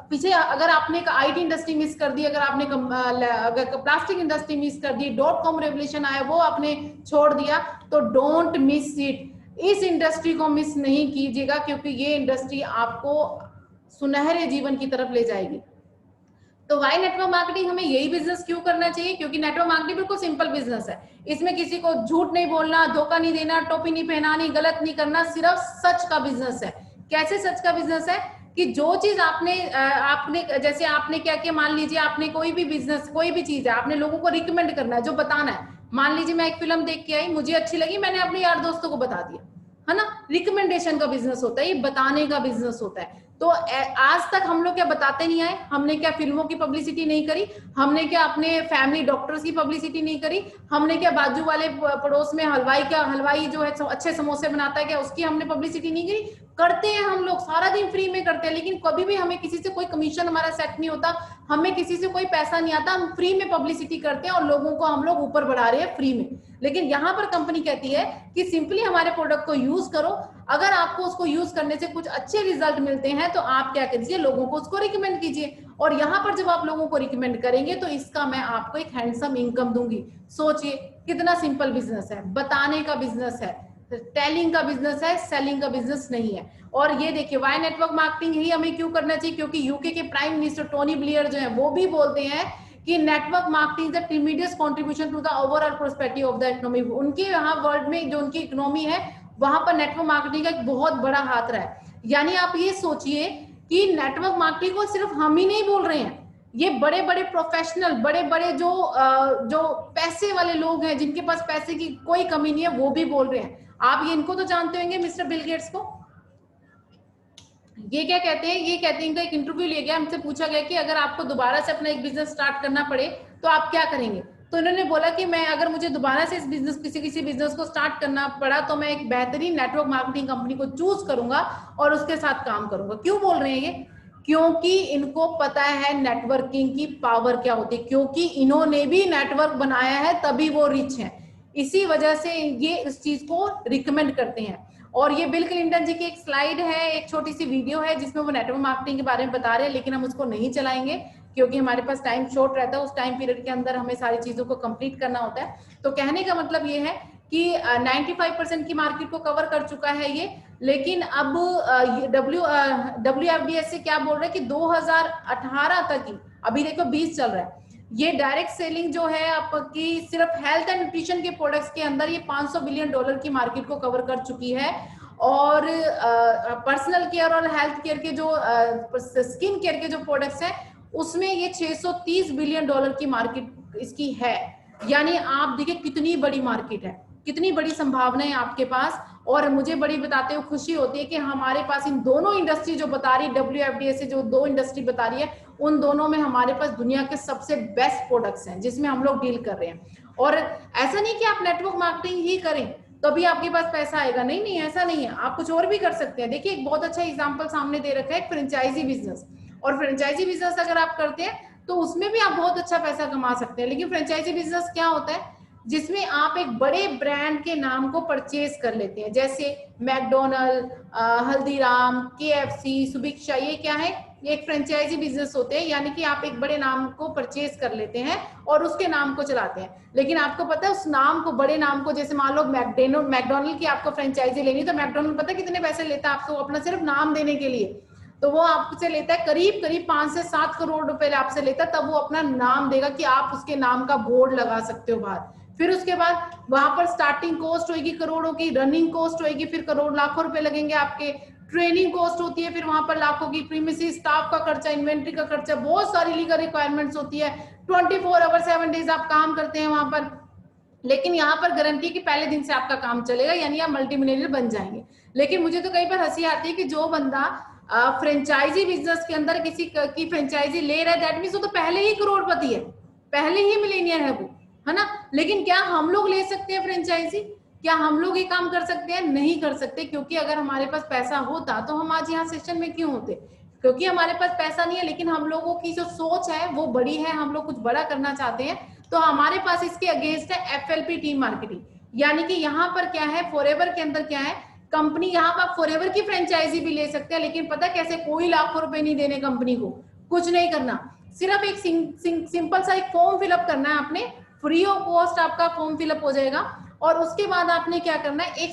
पीछे अगर आपने आईटी इंडस्ट्री मिस कर दी, अगर आपने प्लास्टिक इंडस्ट्री मिस कर दी, .com रेवोल्यूशन आया वो आपने छोड़ दिया, तो डोंट मिस इट। इस इंडस्ट्री को मिस नहीं कीजिएगा, क्योंकि ये इंडस्ट्री आपको सुनहरे जीवन की तरफ ले जाएगी। तो वाई नेटवर्क मार्केटिंग, हमें यही बिजनेस क्यों करना चाहिए? क्योंकि नेटवर्क मार्केटिंग बिल्कुल सिंपल बिजनेस है। इसमें किसी को झूठ नहीं बोलना, धोखा नहीं देना, टोपी नहीं पहनानी, गलत नहीं करना, सिर्फ सच का बिजनेस है। कैसे सच का बिजनेस है? कि जो चीज आपने जैसे आपने क्या किया, मान लीजिए आपने कोई भी बिजनेस, कोई भी चीज है, आपने लोगों को रिकमेंड करना है, जो बताना है। मान लीजिए मैं एक फिल्म देख के आई, मुझे अच्छी लगी, मैंने अपने यार दोस्तों को बता दिया, है ना। रिकमेंडेशन का बिजनेस होता है, ये बताने का बिजनेस होता है। तो आज तक हम लोग क्या बताते नहीं आए? हमने क्या फिल्मों की पब्लिसिटी नहीं करी? हमने क्या अपने फैमिली डॉक्टर्स की पब्लिसिटी नहीं करी? हमने क्या बाजू वाले पड़ोस में हलवाई जो है अच्छे समोसे बनाता है, क्या उसकी हमने पब्लिसिटी नहीं करी? करते हैं हम लोग, सारा दिन फ्री में करते हैं, लेकिन कभी भी हमें किसी से कोई कमीशन हमारा सेट नहीं होता, हमें किसी से कोई पैसा नहीं आता, हम फ्री में पब्लिसिटी करते हैं और लोगों को हम लोग ऊपर बढ़ा रहे हैं फ्री में। लेकिन यहाँ पर कंपनी कहती है कि सिंपली हमारे प्रोडक्ट को यूज करो, अगर आपको उसको यूज करने से कुछ अच्छे रिजल्ट मिलते हैं तो आप क्या कीजिए, लोगों को उसको रिकमेंड कीजिए। और यहाँ पर जब आप लोगों को रिकमेंड करेंगे तो इसका मैं आपको एक हैंडसम इनकम दूंगी। सोचिए कितना सिंपल बिजनेस है, बताने का बिजनेस है, टेलिंग का बिजनेस है, सेलिंग का बिजनेस नहीं है। और ये देखिए वाई नेटवर्क मार्केटिंग ही हमें क्यों करना चाहिए? क्योंकि यूके के प्राइम मिनिस्टर टोनी ब्लेयर जो है वो भी बोलते हैं कि network marketing the tremendous contribution to the overall prosperity of the economy. उनके यहाँ वर्ल्ड में जो उनकी इकोनॉमी है वहां पर नेटवर्क मार्केटिंग का एक बहुत बड़ा हाथ रहा है। यानी आप ये सोचिए कि नेटवर्क मार्केटिंग को सिर्फ हम ही नहीं बोल रहे हैं, ये बड़े बड़े प्रोफेशनल, बड़े बड़े जो पैसे वाले लोग हैं, जिनके पास पैसे की कोई कमी नहीं है, वो भी बोल रहे हैं। आप ये इनको तो जानते होंगे, मिस्टर बिल गेट्स को। ये क्या कहते हैं? ये कहते हैं, इनका एक इंटरव्यू लिया गया, हमसे पूछा गया कि अगर आपको दोबारा से अपना एक बिजनेस स्टार्ट करना पड़े तो आप क्या करेंगे? तो इन्होंने बोला कि मैं, अगर मुझे दोबारा से इस बिजनेस किसी बिजनेस को स्टार्ट करना पड़ा तो मैं एक बेहतरीन नेटवर्क मार्केटिंग कंपनी को चूज करूंगा और उसके साथ काम करूंगा। क्यों बोल रहे हैं ये? क्योंकि इनको पता है नेटवर्किंग की पावर क्या होती है, क्योंकि इन्होंने भी नेटवर्क बनाया है तभी वो रिच है। इसी वजह से ये इस चीज को रिकमेंड करते हैं। और ये बिल क्लिंटन जी की एक स्लाइड है, एक छोटी सी वीडियो है जिसमें वो नेटवर्क मार्केटिंग के बारे में बता रहे हैं, लेकिन हम उसको नहीं चलाएंगे क्योंकि हमारे पास टाइम शॉर्ट रहता है, उस टाइम पीरियड के अंदर हमें सारी चीजों को कंप्लीट करना होता है। तो कहने का मतलब ये है कि 95% की मार्केट को कवर कर चुका है ये। लेकिन अब WFDS से क्या बोल रहे हैं कि 2018 तक ही, अभी देखो 20 चल रहा है, ये डायरेक्ट सेलिंग जो है आपकी सिर्फ हेल्थ एंड न्यूट्रिशन के प्रोडक्ट्स के अंदर ये $500 बिलियन की मार्केट को कवर कर चुकी है। और पर्सनल केयर और हेल्थ केयर के जो स्किन केयर के जो प्रोडक्ट्स हैं उसमें ये $630 बिलियन की मार्केट इसकी है। यानी आप देखिए कितनी बड़ी मार्केट है, कितनी बड़ी संभावनाएं आपके पास। और मुझे बड़ी बताते हुए खुशी होती है कि हमारे पास इन दोनों इंडस्ट्री जो बता रही है, WFDS से जो दो इंडस्ट्री बता रही है, उन दोनों में हमारे पास दुनिया के सबसे बेस्ट प्रोडक्ट्स हैं जिसमें हम लोग डील कर रहे हैं। और ऐसा नहीं कि आप नेटवर्क मार्केटिंग ही करें तभी आपके पास पैसा आएगा, नहीं नहीं, ऐसा नहीं है, आप कुछ और भी कर सकते हैं। देखिए एक बहुत अच्छा एग्जांपल सामने दे रखा है, फ्रेंचाइजी बिजनेस। और फ्रेंचाइजी बिजनेस अगर आप करते हैं तो उसमें भी आप बहुत अच्छा पैसा कमा सकते हैं। लेकिन फ्रेंचाइजी बिजनेस क्या होता है? जिसमें आप एक बड़े ब्रांड के नाम को परचेज कर लेते हैं, जैसे मैकडोनल्ड, हल्दीराम, KFC, सुभिक्षा, ये क्या है? ये एक फ्रेंचाइजी बिजनेस होते हैं। यानी कि आप एक बड़े नाम को परचेज कर लेते हैं और उसके नाम को चलाते हैं। लेकिन आपको पता है उस नाम को, बड़े नाम को, जैसे मान लो मैकडोनल्ड की आपको फ्रेंचाइजी लेनी, तो मैकडोनल्ड पता है कितने पैसे लेता है आपको अपना सिर्फ नाम देने के लिए? तो वो आपसे लेता है करीब 5 से 7 करोड़ रुपए आपसे लेता है, तब वो अपना नाम देगा कि आप उसके नाम का बोर्ड लगा सकते हो बाहर। फिर उसके बाद वहां पर स्टार्टिंग कॉस्ट होगी करोड़ों की, रनिंग कॉस्ट होगी, फिर करोड़ लाखों रुपए लगेंगे आपके, ट्रेनिंग कॉस्ट होती है फिर वहां पर लाखों की, प्रीमिसेस स्टाफ का खर्चा, इन्वेंट्री का खर्चा, बहुत सारी लीगल रिक्वायरमेंट्स होती है। 24 आवर 7 डेज आप काम करते हैं वहां पर। लेकिन यहाँ पर गारंटी कि पहले दिन से आपका काम चलेगा, यानी आप मल्टी मिलियनर बन जाएंगे। लेकिन मुझे तो कई बार हंसी आती है कि जो बंदा फ्रेंचाइजी बिजनेस के अंदर किसी की फ्रेंचाइजी ले रहा है, दैट मीन्स वो तो पहले ही करोड़पति है, पहले ही मिलेनियर है वो, है ना। लेकिन क्या हम लोग ले सकते हैं फ्रेंचाइजी? क्या हम लोग ये काम कर सकते हैं? नहीं कर सकते, क्योंकि अगर हमारे पास पैसा होता तो हम आज यहाँ सेशन में क्यों होते? क्योंकि हमारे पास पैसा नहीं है, लेकिन हम लोगों की जो सोच है वो बड़ी है, हम लोग कुछ बड़ा करना चाहते हैं। तो हमारे पास इसके अगेंस्ट है FLP टीम मार्केटिंग, यानी कि यहाँ पर क्या है, फॉरएवर के अंदर क्या है, कंपनी, यहाँ पर आप फॉरएवर की फ्रेंचाइजी भी ले सकते हैं, लेकिन पता कैसे, कोई लाखों रुपए नहीं देने कंपनी को, कुछ नहीं करना, सिर्फ एक सिंपल सा एक फॉर्म फिलअप करना है आपने, फ्री ऑफ कॉस्ट आपका फॉर्म फिलअप हो जाएगा। और उसके बाद आपने क्या करना है, एक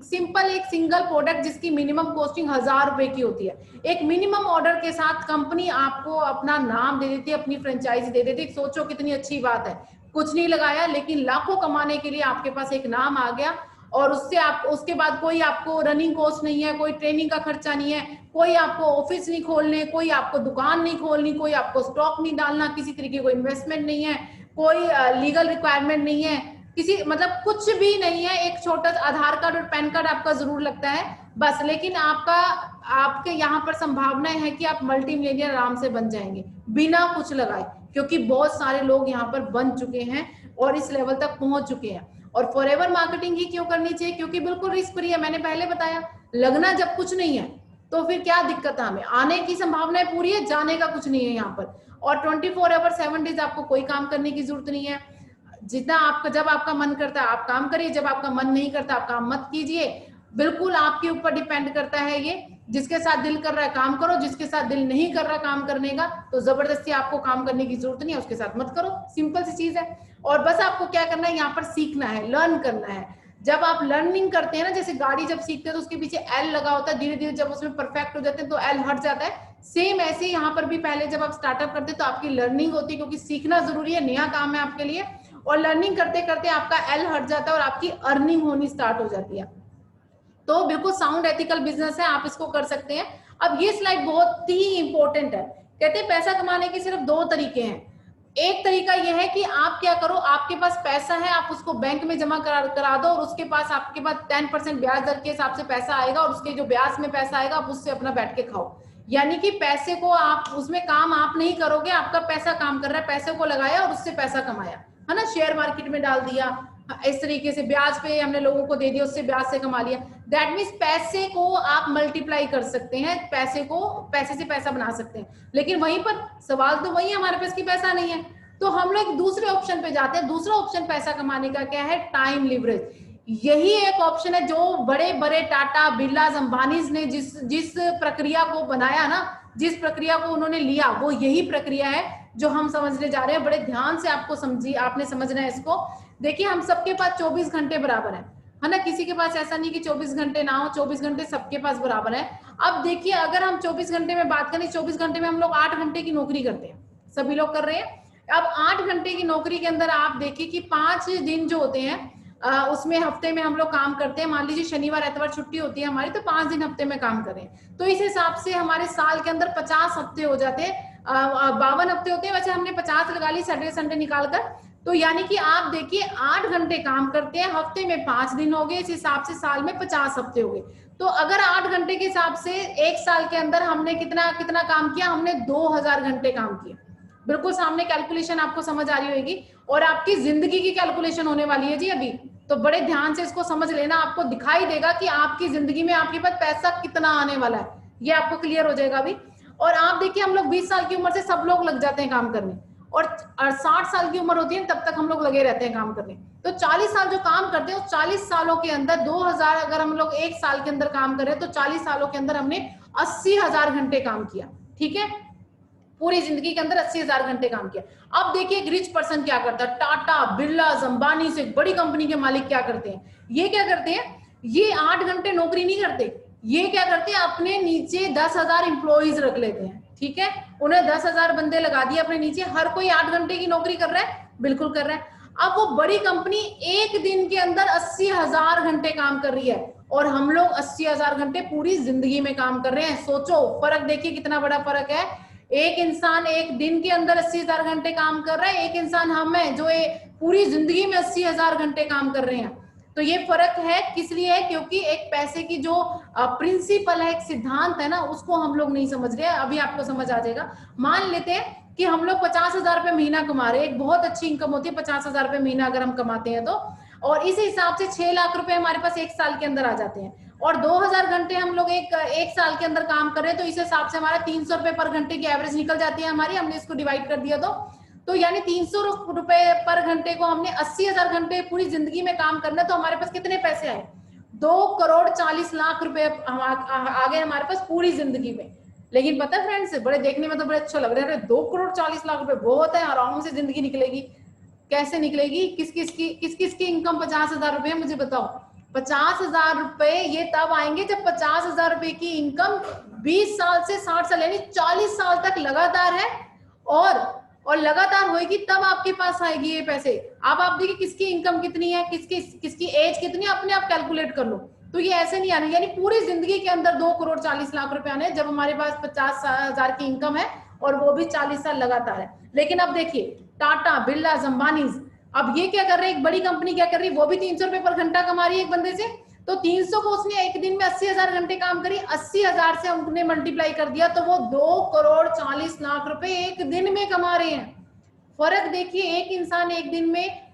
सिंपल एक सिंगल प्रोडक्ट जिसकी मिनिमम कॉस्टिंग 1000 रुपए की होती है, एक मिनिमम ऑर्डर के साथ कंपनी आपको अपना नाम दे देती है, अपनी फ्रेंचाइजी दे देती है। सोचो कितनी अच्छी बात है, कुछ नहीं लगाया लेकिन लाखों कमाने के लिए आपके पास एक नाम आ गया, और उससे आप उसके बाद कोई आपको रनिंग कॉस्ट नहीं है, कोई ट्रेनिंग का खर्चा नहीं है, कोई आपको ऑफिस नहीं खोलने, कोई आपको दुकान नहीं खोलनी, कोई आपको स्टॉक नहीं डालना, किसी तरीके को इन्वेस्टमेंट नहीं है, कोई लीगल रिक्वायरमेंट नहीं है, किसी मतलब कुछ भी नहीं है। एक छोटा आधार कार्ड और पैन कार्ड आपका जरूर लगता है बस, लेकिन आपके यहाँ पर संभावना है कि आप मल्टी मिलियनियर आराम से बन जाएंगे बिना कुछ लगाए, क्योंकि बहुत सारे लोग यहाँ पर बन चुके हैं और इस लेवल तक पहुंच चुके हैं। और फॉरएवर मार्केटिंग ही क्यों करनी चाहिए? क्योंकि बिल्कुल रिस्क फ्री है, मैंने पहले बताया, लगना जब कुछ नहीं है तो फिर क्या दिक्कत है, हमें आने की संभावना पूरी है, जाने का कुछ नहीं है यहाँ पर। और 24 आवर 7 डेज आपको कोई काम करने की जरूरत नहीं है, जितना आपका, जब आपका मन करता है आप काम करिए, जब आपका मन नहीं करता आप काम मत कीजिए, बिल्कुल आपके ऊपर डिपेंड करता है ये। जिसके साथ दिल कर रहा है काम करो, जिसके साथ दिल नहीं कर रहा काम करने का तो जबरदस्ती आपको काम करने की जरूरत नहीं है, उसके साथ मत करो, सिंपल सी चीज है। और बस आपको क्या करना है, यहाँ पर सीखना है, लर्न करना है। जब आप लर्निंग करते हैं ना, जैसे गाड़ी जब सीखते हैं तो उसके पीछे एल लगा होता है, धीरे धीरे जब उसमें परफेक्ट हो जाते हैं तो एल हट जाता है, सेम ऐसे ही यहाँ पर भी पहले जब आप स्टार्टअप करते हैं तो आपकी लर्निंग होती है, क्योंकि सीखना जरूरी है, नया काम है आपके लिए, और लर्निंग करते करते आपका एल हट जाता है और आपकी अर्निंग होनी स्टार्ट हो जाती है। तो बिल्कुल साउंड एथिकल बिजनेस है, आप इसको कर सकते हैं। अब ये स्लाइड बहुत ही इंपॉर्टेंट है, कहते हैं पैसा कमाने के सिर्फ 2 तरीके हैं। एक तरीका यह है कि आप क्या करो, आपके पास पैसा है, आप उसको बैंक में जमा करा दो, और उसके पास आपके पास 10% ब्याज दर के हिसाब से पैसा आएगा, और उसके जो ब्याज में पैसा आएगा आप उससे अपना बैठ के खाओ। यानी कि पैसे को आप उसमें काम आप नहीं करोगे, आपका पैसा काम कर रहा है, पैसे को लगाया और उससे पैसा कमाया, है ना, शेयर मार्केट में डाल दिया, इस तरीके से ब्याज पे हमने लोगों को दे दिया, उससे ब्याज से कमा लिया। दैट मीन्स पैसे को आप मल्टीप्लाई कर सकते हैं, पैसे से पैसा बना सकते हैं। लेकिन वहीं पर सवाल तो वही है, हमारे पास की पैसा नहीं है, तो हम लोग दूसरे ऑप्शन पे जाते हैं। दूसरा ऑप्शन पैसा कमाने का क्या है? Time leverage. यही एक ऑप्शन है जो बड़े बड़े टाटा, बिरला, अंबानीज ने जिस प्रक्रिया को बनाया ना, जिस प्रक्रिया को उन्होंने लिया, वो यही प्रक्रिया है जो हम समझने जा रहे हैं। बड़े ध्यान से आपने समझना है इसको। देखिए, हम सबके पास 24 घंटे बराबर है ना, किसी के पास ऐसा नहीं कि 24 घंटे ना हो, 24 घंटे सबके पास बराबर है। अब देखिए, अगर हम 24 घंटे में बात करें, 24 घंटे में हम लोग 8 घंटे की नौकरी करते हैं, सभी लोग कर रहे हैं। अब 8 घंटे की नौकरी के अंदर आप देखिए कि 5 दिन जो होते हैं उसमें हफ्ते में हम लोग काम करते हैं। मान लीजिए शनिवार एतवार छुट्टी होती है हमारी, तो 5 दिन हफ्ते में काम करें, तो इस हिसाब से हमारे साल के अंदर 50 हफ्ते हो जाते हैं, 52 हफ्ते होते हैं। वैसे हमने 50 लगा ली सैटरडे संडे निकालकर, तो यानी कि आप देखिए 8 घंटे काम करते हैं, हफ्ते में 5 दिन हो गए, इस हिसाब से साल में 50 हफ्ते हो गए। तो अगर 8 घंटे के हिसाब से एक साल के अंदर हमने कितना काम किया, हमने 2000 घंटे काम किए। बिल्कुल सामने कैलकुलेशन आपको समझ आ रही होगी, और आपकी जिंदगी की कैलकुलेशन होने वाली है जी अभी, तो बड़े ध्यान से इसको समझ लेना। आपको दिखाई देगा कि आपकी जिंदगी में आपके पास पैसा कितना आने वाला है, ये आपको क्लियर हो जाएगा अभी। और आप देखिए, हम लोग 20 साल की उम्र से सब लोग लग जाते हैं काम करने, और 60 साल की उम्र होती है तब तक हम लोग लगे रहते हैं काम करने। तो 40 साल जो काम करते हैं, उस 40 सालों के अंदर 2000 अगर हम लोग एक साल के अंदर काम कर रहे हैं, तो 40 सालों के अंदर हमने 80,000 घंटे काम किया। ठीक है, पूरी जिंदगी के अंदर 80,000 घंटे काम किया। अब देखिए एक रिच पर्सन क्या करता है, टाटा, बिरला, अंबानी से बड़ी कंपनी के मालिक क्या करते हैं, ये क्या करते हैं, ये 8 घंटे नौकरी नहीं करते, ये क्या करते हैं, अपने नीचे 10,000 इंप्लॉइज रख लेते हैं। ठीक है, उन्हें 10,000 बंदे लगा दिए अपने नीचे, हर कोई 8 घंटे की नौकरी कर रहा है, बिल्कुल कर रहा है। अब वो बड़ी कंपनी एक दिन के अंदर 80,000 घंटे काम कर रही है, और हम लोग 80,000 घंटे पूरी जिंदगी में काम कर रहे हैं। सोचो फर्क, देखिए कितना बड़ा फर्क है। एक इंसान एक दिन के अंदर 80,000 घंटे काम कर रहा है, एक इंसान हम है जो पूरी जिंदगी में 80,000 घंटे काम कर रहे हैं। तो ये फर्क है किस लिए है, क्योंकि एक पैसे की जो प्रिंसिपल है, एक सिद्धांत है ना, उसको हम लोग नहीं समझ रहे। अभी आपको समझ आ जाएगा। मान लेते हैं कि हम लोग 50,000 रुपए महीना कमा रहे हैं, एक बहुत अच्छी इनकम होती है 50,000 रुपए महीना अगर हम कमाते हैं तो, और इस हिसाब से 6 लाख रुपए हमारे पास एक साल के अंदर आ जाते हैं, और 2000 घंटे हम लोग एक साल के अंदर काम कर रहे हैं, तो इस हिसाब से हमारा 300 रुपए पर घंटे की एवरेज निकल जाती है हमारी। हमने इसको डिवाइड कर दिया तो यानी 300 रुपए पर घंटे को हमने 80,000 घंटे पूरी जिंदगी में काम करना, तो हमारे पास कितने पैसे आए? 2,40,00,000 रुपए आ गए हमारे पास पूरी जिंदगी में। लेकिन पता है फ्रेंड्स, बड़े देखने में तो बड़े अच्छा लग रहे हैं, 2,40,00,000 रुपए बहुत है, आराम से जिंदगी निकलेगी। कैसे निकलेगी? किस किस की इनकम 50,000 रुपए है, मुझे बताओ। 50,000 रुपए ये तब आएंगे जब 50,000 रुपए की इनकम 20 साल से 60 साल यानी 40 साल तक लगातार है, और लगातार होगी, तब आपके पास आएगी ये पैसे। अब आप देखिए किसकी इनकम कितनी है, किसकी एज कितनी है, अपने आप कैलकुलेट कर लो। तो ये ऐसे नहीं आने, यानी पूरी जिंदगी के अंदर 2,40,00,000 रुपए आने जब हमारे पास 50,000 की इनकम है, और वो भी 40 साल लगातार है। लेकिन अब देखिए टाटा, बिरला, अंबानीज, अब ये क्या कर रहे हैं, एक बड़ी कंपनी क्या कर रही है, वो भी 300 रुपए पर घंटा कमा रही है एक बंदे से। तो 300 को उसने एक दिन में 80,000 घंटे काम करी, 80,000 से हमने मल्टीप्लाई कर दिया, तो वो 2,40,00,000 रुपए एक दिन में कमा रहे हैं। फर्क देखिए, एक इंसान एक दिन में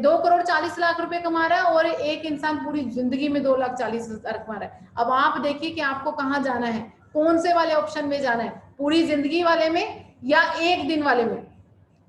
2,40,00,000 रुपए कमा रहा है, और एक इंसान पूरी जिंदगी में 2,40,000 कमा रहा है। अब आप देखिए कि आपको कहाँ जाना है, कौन से वाले ऑप्शन में जाना है, पूरी जिंदगी वाले में या एक दिन वाले में।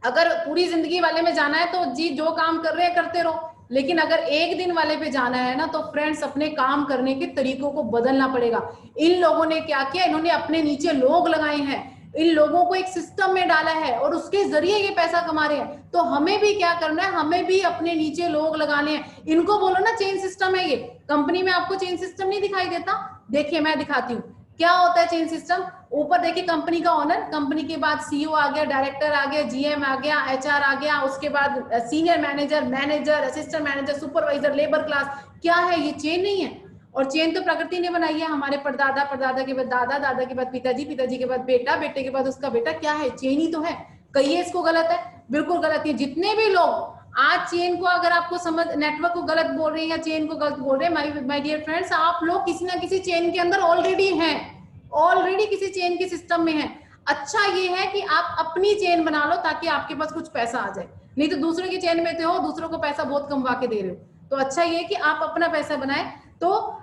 अगर पूरी जिंदगी वाले में जाना है तो जी जो काम कर रहे हैं करते रहो, लेकिन अगर एक दिन वाले पे जाना है ना, तो फ्रेंड्स अपने काम करने के तरीकों को बदलना पड़ेगा। इन लोगों ने क्या किया, इन्होंने अपने नीचे लोग लगाए हैं, इन लोगों को एक सिस्टम में डाला है, और उसके जरिए ये पैसा कमा रहे हैं। तो हमें भी क्या करना है, हमें भी अपने नीचे लोग लगाने हैं। इनको बोलो ना चेन सिस्टम है ये। कंपनी में आपको चेन सिस्टम नहीं दिखाई देता? देखिए मैं दिखाती हूँ क्या होता है चेन सिस्टम। ऊपर देखिए कंपनी का ओनर, कंपनी के बाद सीईओ आ गया, डायरेक्टर आ गया, जीएम आ गया, एचआर आ गया, उसके बाद senior manager, assistant manager, supervisor, labour class. क्या है ये? चेन नहीं है। और चेन तो प्रकृति ने बनाई है, हमारे परदादा, परदादा के बाद दादा, दादा के बाद पिताजी, पिताजी के बाद बेटा, बेटे के बाद उसका बेटा। क्या है? चेन ही तो है। कहिए इसको गलत है? बिल्कुल गलत है। जितने भी लोग आज चेन को, अगर आपको समझ, नेटवर्क को गलत बोल रहे हैं या चेन को गलत बोल रहे हैं, माय डियर फ्रेंड्स, आप लोग किसी ना किसी चेन के अंदर ऑलरेडी हैं, ऑलरेडी किसी चेन के सिस्टम में है। अच्छा ये है कि आप अपनी चेन बना लो ताकि आपके पास कुछ पैसा आ जाए, नहीं तो दूसरे की चेन में हो, दूसरों को पैसा बहुत कमवा के दे रहे हो। तो अच्छा ये है कि आप अपना पैसा बनाए। तो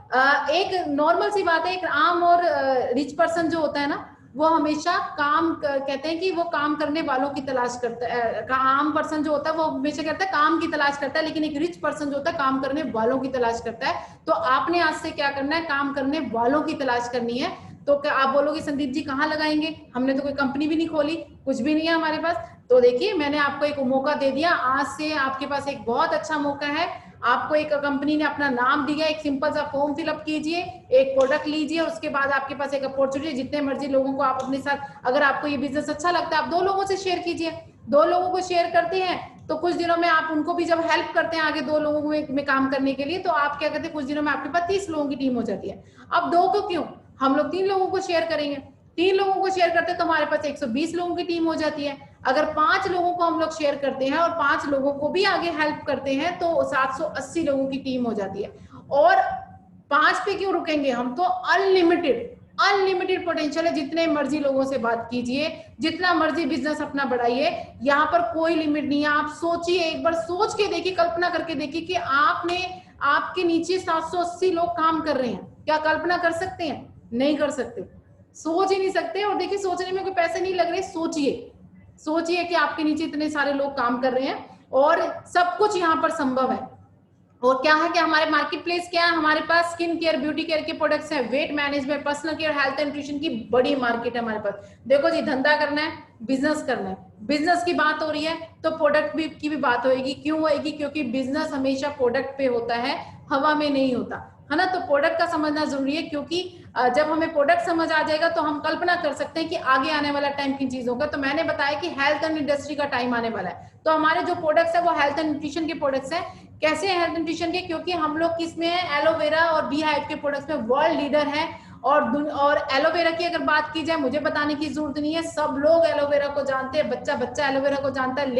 एक नॉर्मल सी बात है, एक आम और रिच पर्सन जो होता है ना, वो हमेशा काम कहते हैं कि वो काम करने वालों की तलाश करता है। आम पर्सन जो होता है वो हमेशा कहता है काम की तलाश करता है, लेकिन एक रिच पर्सन जो होता है काम करने वालों की तलाश करता है। तो आपने आज से क्या करना है, काम करने वालों की तलाश करनी है। तो क्या आप बोलोगे संदीप जी कहाँ लगाएंगे, हमने तो कोई कंपनी भी नहीं खोली, कुछ भी नहीं है हमारे पास। तो देखिए मैंने आपको एक मौका दे दिया, आज से आपके पास एक बहुत अच्छा मौका है। आपको एक कंपनी ने अपना नाम दिया, एक सिंपल सा फॉर्म फिलअप कीजिए, एक प्रोडक्ट लीजिए, और उसके बाद आपके पास एक अपॉर्चुनिटी, जितने मर्जी लोगों को आप अपने साथ, अगर आपको ये बिजनेस अच्छा लगता है आप 2 लोगों से शेयर कीजिए। 2 लोगों को शेयर करते हैं तो कुछ दिनों में आप उनको भी जब हेल्प करते हैं आगे 2 लोगों में काम करने के लिए, तो आप क्या करते हैं, कुछ दिनों में आपके पास 30 लोगों की टीम हो जाती है। अब 2 को क्यों, हम लोग 3 लोगों को शेयर करेंगे। 3 लोगों को शेयर करते हैं तो हमारे पास 120 लोगों की टीम हो जाती है। अगर 5 लोगों को हम लोग शेयर करते हैं और 5 लोगों को भी आगे हेल्प करते हैं तो 780 लोगों की टीम हो जाती है। और 5 पे क्यों रुकेंगे हम, तो अनलिमिटेड पोटेंशियल है। जितने मर्जी लोगों से बात कीजिए, जितना मर्जी बिजनेस अपना बढ़ाइए, यहाँ पर कोई लिमिट नहीं है। आप सोचिए, एक बार सोच के देखिए, कल्पना करके देखिए कि आपके नीचे 780 लोग काम कर रहे हैं। क्या कल्पना कर सकते हैं? नहीं कर सकते, सोच ही नहीं सकते। और देखिए सोचने में कोई पैसे नहीं लग रहे। सोचिए कि आपके नीचे इतने सारे लोग काम कर रहे हैं और सब कुछ यहाँ पर संभव है। और क्या है कि हमारे मार्केट प्लेस क्या है, हमारे पास स्किन केयर, ब्यूटी केयर के प्रोडक्ट्स हैं, weight management, personal care, health and nutrition की बड़ी मार्केट है हमारे पास। देखो जी, धंधा करना है, बिजनेस करना है, बिजनेस की बात हो रही है तो प्रोडक्ट की भी बात होगी। क्यों होगी? क्योंकि बिजनेस हमेशा प्रोडक्ट पे होता है, हवा में नहीं होता है ना। तो प्रोडक्ट का समझना जरूरी है, क्योंकि जब हमें प्रोडक्ट समझ आ जाएगा तो हम कल्पना कर सकते हैं कि आगे आने वाला टाइम किन चीजों का। तो मैंने बताया कि हेल्थ एंड इंडस्ट्री का टाइम आने वाला है, तो हमारे जो प्रोडक्ट्स है वो हेल्थ एंड न्यूट्रिशन के प्रोडक्ट्स हैं। कैसे हेल्थ न्यूट्रिशन के? क्योंकि हम लोग किसमें है, एलोवेरा और बी हाइव के प्रोडक्ट्स में वर्ल्ड लीडर है। और एलोवेरा की अगर बात की जाए, मुझे बताने की जरूरत नहीं है, सब लोग एलोवेरा को जानते हैं, बच्चा एलोवेरा को जानता है।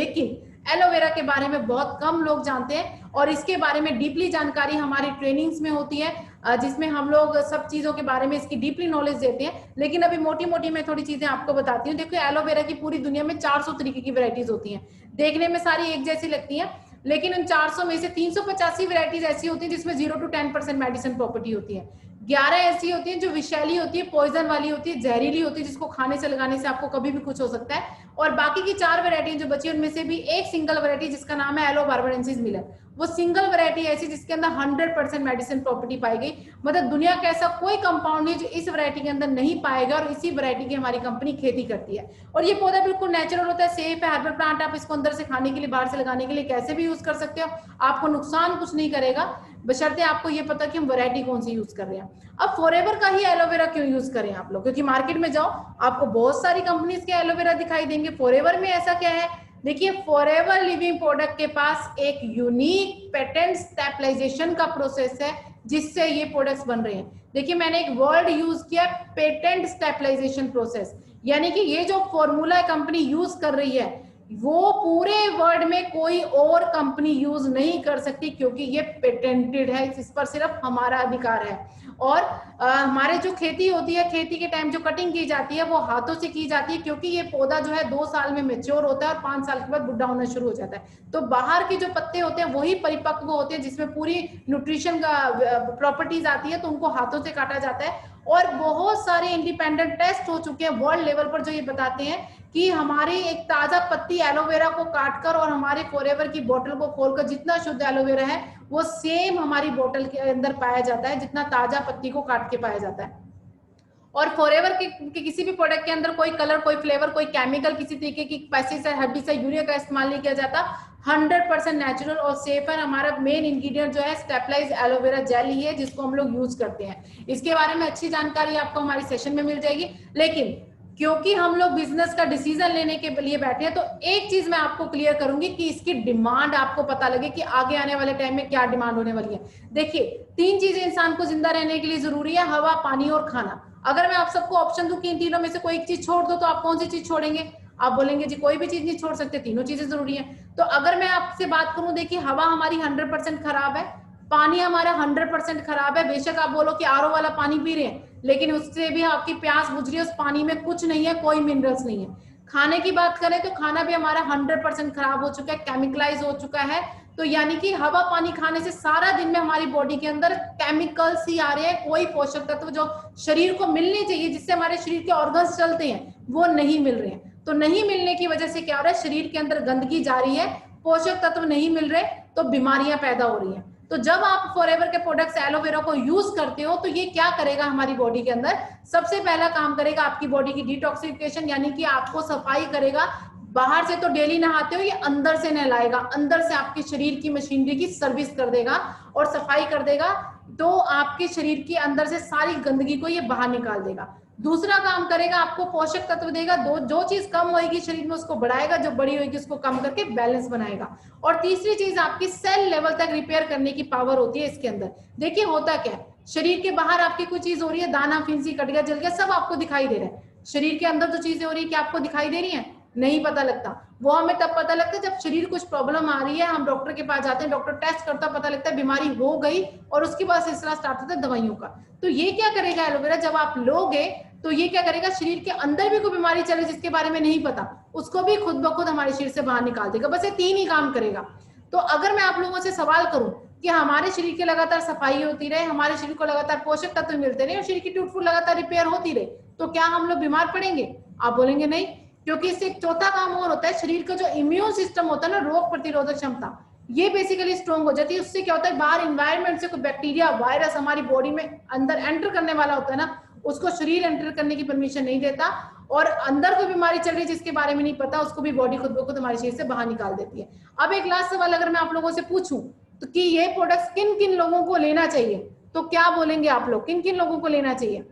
एलोवेरा के बारे में बहुत कम लोग जानते हैं और इसके बारे में डीपली जानकारी हमारी ट्रेनिंग्स में होती है, जिसमें हम लोग सब चीजों के बारे में इसकी डीपली नॉलेज देते हैं। लेकिन अभी मोटी मोटी मैं थोड़ी चीजें आपको बताती हूँ। देखो एलोवेरा की पूरी दुनिया में 400 तरीके की वैरायटीज होती हैं, देखने में सारी एक जैसी लगती हैं, लेकिन उन 400 में से 385 वैरायटीज ऐसी होती है जिसमें 0 to 10% मेडिसिन प्रॉपर्टी होती है। 11 ऐसी होती है जो विषैली होती है, पॉइजन वाली होती है, जहरीली होती है, जिसको खाने से लगाने से आपको कभी भी कुछ हो सकता है। और बाकी की 4 वैरायटी जो बची उनमें से भी एक सिंगल वैरायटी जिसका नाम है एलो बार्बाडेंसिस मिलर, वो सिंगल वैरायटी ऐसी जिसके अंदर 100% मेडिसिन प्रॉपर्टी पाई गई। मतलब दुनिया का ऐसा कोई कंपाउंड नहीं जो इस वैरायटी के अंदर नहीं पाएगा, और इसी वैरायटी की हमारी कंपनी खेती करती है। और ये पौधा बिल्कुल नेचुरल होता है, सेफ है, हर्बल प्लांट। आप इसको अंदर से खाने के लिए, बाहर से लगाने के लिए कैसे भी यूज कर सकते हो, आपको नुकसान कुछ नहीं करेगा, बशर्ते आपको ये पता कि हम वैरायटी कौन सी यूज कर रहे हैं। अब फॉरएवर का ही एलोवेरा क्यों यूज करें आप लोग, क्योंकि मार्केट में जाओ आपको बहुत सारी कंपनीज के एलोवेरा दिखाई देंगे, फॉरएवर में ऐसा क्या है? देखिए फॉरएवर लिविंग प्रोडक्ट के पास एक यूनिक पेटेंट स्टेबलाइजेशन का प्रोसेस है जिससे ये प्रोडक्ट्स बन रहे हैं। देखिए मैंने एक वर्ड यूज किया, पेटेंट स्टेबलाइजेशन प्रोसेस, यानी कि ये जो फॉर्मूला कंपनी यूज कर रही है वो पूरे वर्ल्ड में कोई और कंपनी यूज नहीं कर सकती, क्योंकि ये पेटेंटेड है, इस पर सिर्फ हमारा अधिकार है। और हमारे जो खेती होती है, खेती के टाइम जो कटिंग की जाती है वो हाथों से की जाती है, क्योंकि ये पौधा जो है 2 साल में मैच्योर होता है और 5 साल के बाद बुढ़ा होना शुरू हो जाता है। तो बाहर के जो पत्ते होते हैं वही परिपक्व होते हैं, जिसमें पूरी न्यूट्रिशन का प्रॉपर्टीज आती है, तो उनको हाथों से काटा जाता है। और बहुत सारे इंडिपेंडेंट टेस्ट हो चुके हैं वर्ल्ड लेवल पर जो ये बताते हैं कि हमारी एक ताजा पत्ती एलोवेरा को काटकर और हमारे फॉरएवर की बोतल को खोलकर जितना शुद्ध एलोवेरा है वो सेम हमारी बोतल के अंदर पाया जाता है, जितना ताजा पत्ती को काट के पाया जाता है। और फॉरएवर के किसी भी प्रोडक्ट के अंदर कोई कलर, कोई फ्लेवर, कोई केमिकल, किसी तरीके की पेस्टिसाइड, हर्बिसाइड, यूरिया का इस्तेमाल नहीं किया जाता। 100% नेचुरल और सेफ है। हमारा मेन इंग्रेडिएंट जो है स्टेबलाइज एलोवेरा जेल ही है, जिसको हम लोग यूज करते हैं। इसके बारे में अच्छी जानकारी आपको हमारी सेशन में मिल जाएगी। लेकिन क्योंकि हम लोग बिजनेस का डिसीजन लेने के लिए बैठे हैं, तो एक चीज मैं आपको क्लियर करूंगी कि इसकी डिमांड आपको पता लगे कि आगे आने वाले टाइम में क्या डिमांड होने वाली है। देखिए 3 चीजें इंसान को जिंदा रहने के लिए जरूरी है, हवा, पानी और खाना। अगर मैं आप सबको ऑप्शन दूं कि इन तीनों में से कोई एक चीज छोड़ दो, तो आप कौन सी चीज छोड़ेंगे? आप बोलेंगे जी कोई भी चीज नहीं छोड़ सकते, तीनों चीजें जरूरी है। तो अगर मैं आपसे बात करूं, देखिए हवा हमारी 100% खराब है, पानी हमारा 100% खराब है। बेशक आप बोलो कि आरओ वाला पानी पी रहे हैं, लेकिन उससे भी आपकी प्यास बुझ रही है, उस पानी में कुछ नहीं है, कोई मिनरल्स नहीं है। खाने की बात करें तो खाना भी हमारा 100% खराब हो चुका है, केमिकलाइज हो चुका है। तो यानी कि हवा पानी खाने से सारा दिन में हमारी बॉडी के अंदर केमिकल्स ही आ रहे हैं, कोई पोषक तत्व जो शरीर को मिलने चाहिए, जिससे हमारे शरीर के ऑर्गन्स चलते हैं, वो नहीं मिल रहे हैं। तो नहीं मिलने की वजह से क्या हो रहा है, शरीर के अंदर गंदगी जा रही है, पोषक तत्व नहीं मिल रहे, तो बीमारियां पैदा हो रही हैं। तो जब आप फॉरएवर के प्रोडक्ट्स एलोवेरा को यूज करते हो तो ये क्या करेगा हमारी बॉडी के अंदर? सबसे पहला काम करेगा आपकी बॉडी की डिटॉक्सिफिकेशन, यानी कि आपको सफाई करेगा। बाहर से तो डेली नहाते हो, ये अंदर से नहलाएगा, अंदर से आपके शरीर की मशीनरी की सर्विस कर देगा और सफाई कर देगा। तो आपके शरीर के अंदर से सारी गंदगी को ये बाहर निकाल देगा। दूसरा काम करेगा, आपको पोषक तत्व देगा। जो चीज कम होगी शरीर में उसको बढ़ाएगा, जो बड़ी होगी उसको कम करके बैलेंस बनाएगा। और तीसरी चीज आपकी सेल लेवल तक रिपेयर करने की पावर होती है इसके अंदर। देखिए होता क्या है, शरीर के बाहर आपकी कोई चीज हो रही है, दाना, फिंसी, कट गया, जल गया, सब आपको दिखाई दे रहा है। शरीर के अंदर जो चीजें हो रही है क्या आपको दिखाई दे रही है? नहीं पता लगता। वो हमें तब पता लगता है जब शरीर कुछ प्रॉब्लम आ रही है, हम डॉक्टर के पास जाते हैं, डॉक्टर टेस्ट करता है, पता लगता है बीमारी हो गई, और उसके बाद सिलसिला स्टार्ट होता है दवाइयों का। तो ये क्या करेगा एलोवेरा, जब आप लोगे तो ये क्या करेगा, शरीर के अंदर भी कोई बीमारी चले जिसके बारे में नहीं पता, उसको भी खुद ब खुद हमारे शरीर से बाहर निकाल देगा। बस ये 3 ही काम करेगा। तो अगर मैं आप लोगों से सवाल करूं कि हमारे शरीर की लगातार सफाई होती रहे, हमारे शरीर को लगातार पोषक तत्व मिलते रहे और शरीर की टूट फूट लगातार रिपेयर होती रहे, तो क्या हम लोग बीमार पड़ेंगे? आप बोलेंगे नहीं, क्योंकि इससे एक चौथा काम और होता है, शरीर का जो इम्यून सिस्टम होता है ना, रोग प्रतिरोधक क्षमता, ये बेसिकली स्ट्रॉन्ग हो जाती है। उससे क्या होता है, बाहर इन्वायरमेंट से कोई बैक्टीरिया, वायरस हमारी बॉडी में अंदर एंटर करने वाला होता है ना, उसको शरीर एंटर करने की परमिशन नहीं देता, और अंदर कोई बीमारी चल रही है जिसके बारे में नहीं पता, उसको भी बॉडी खुद ब खुद हमारे शरीर से बाहर निकाल देती है। अब एक लास्ट सवाल अगर मैं आप लोगों से पूछूं तो कि ये प्रोडक्ट्स किन किन लोगों को लेना चाहिए, तो क्या बोलेंगे आप लोग, किन किन लोगों को लेना चाहिए?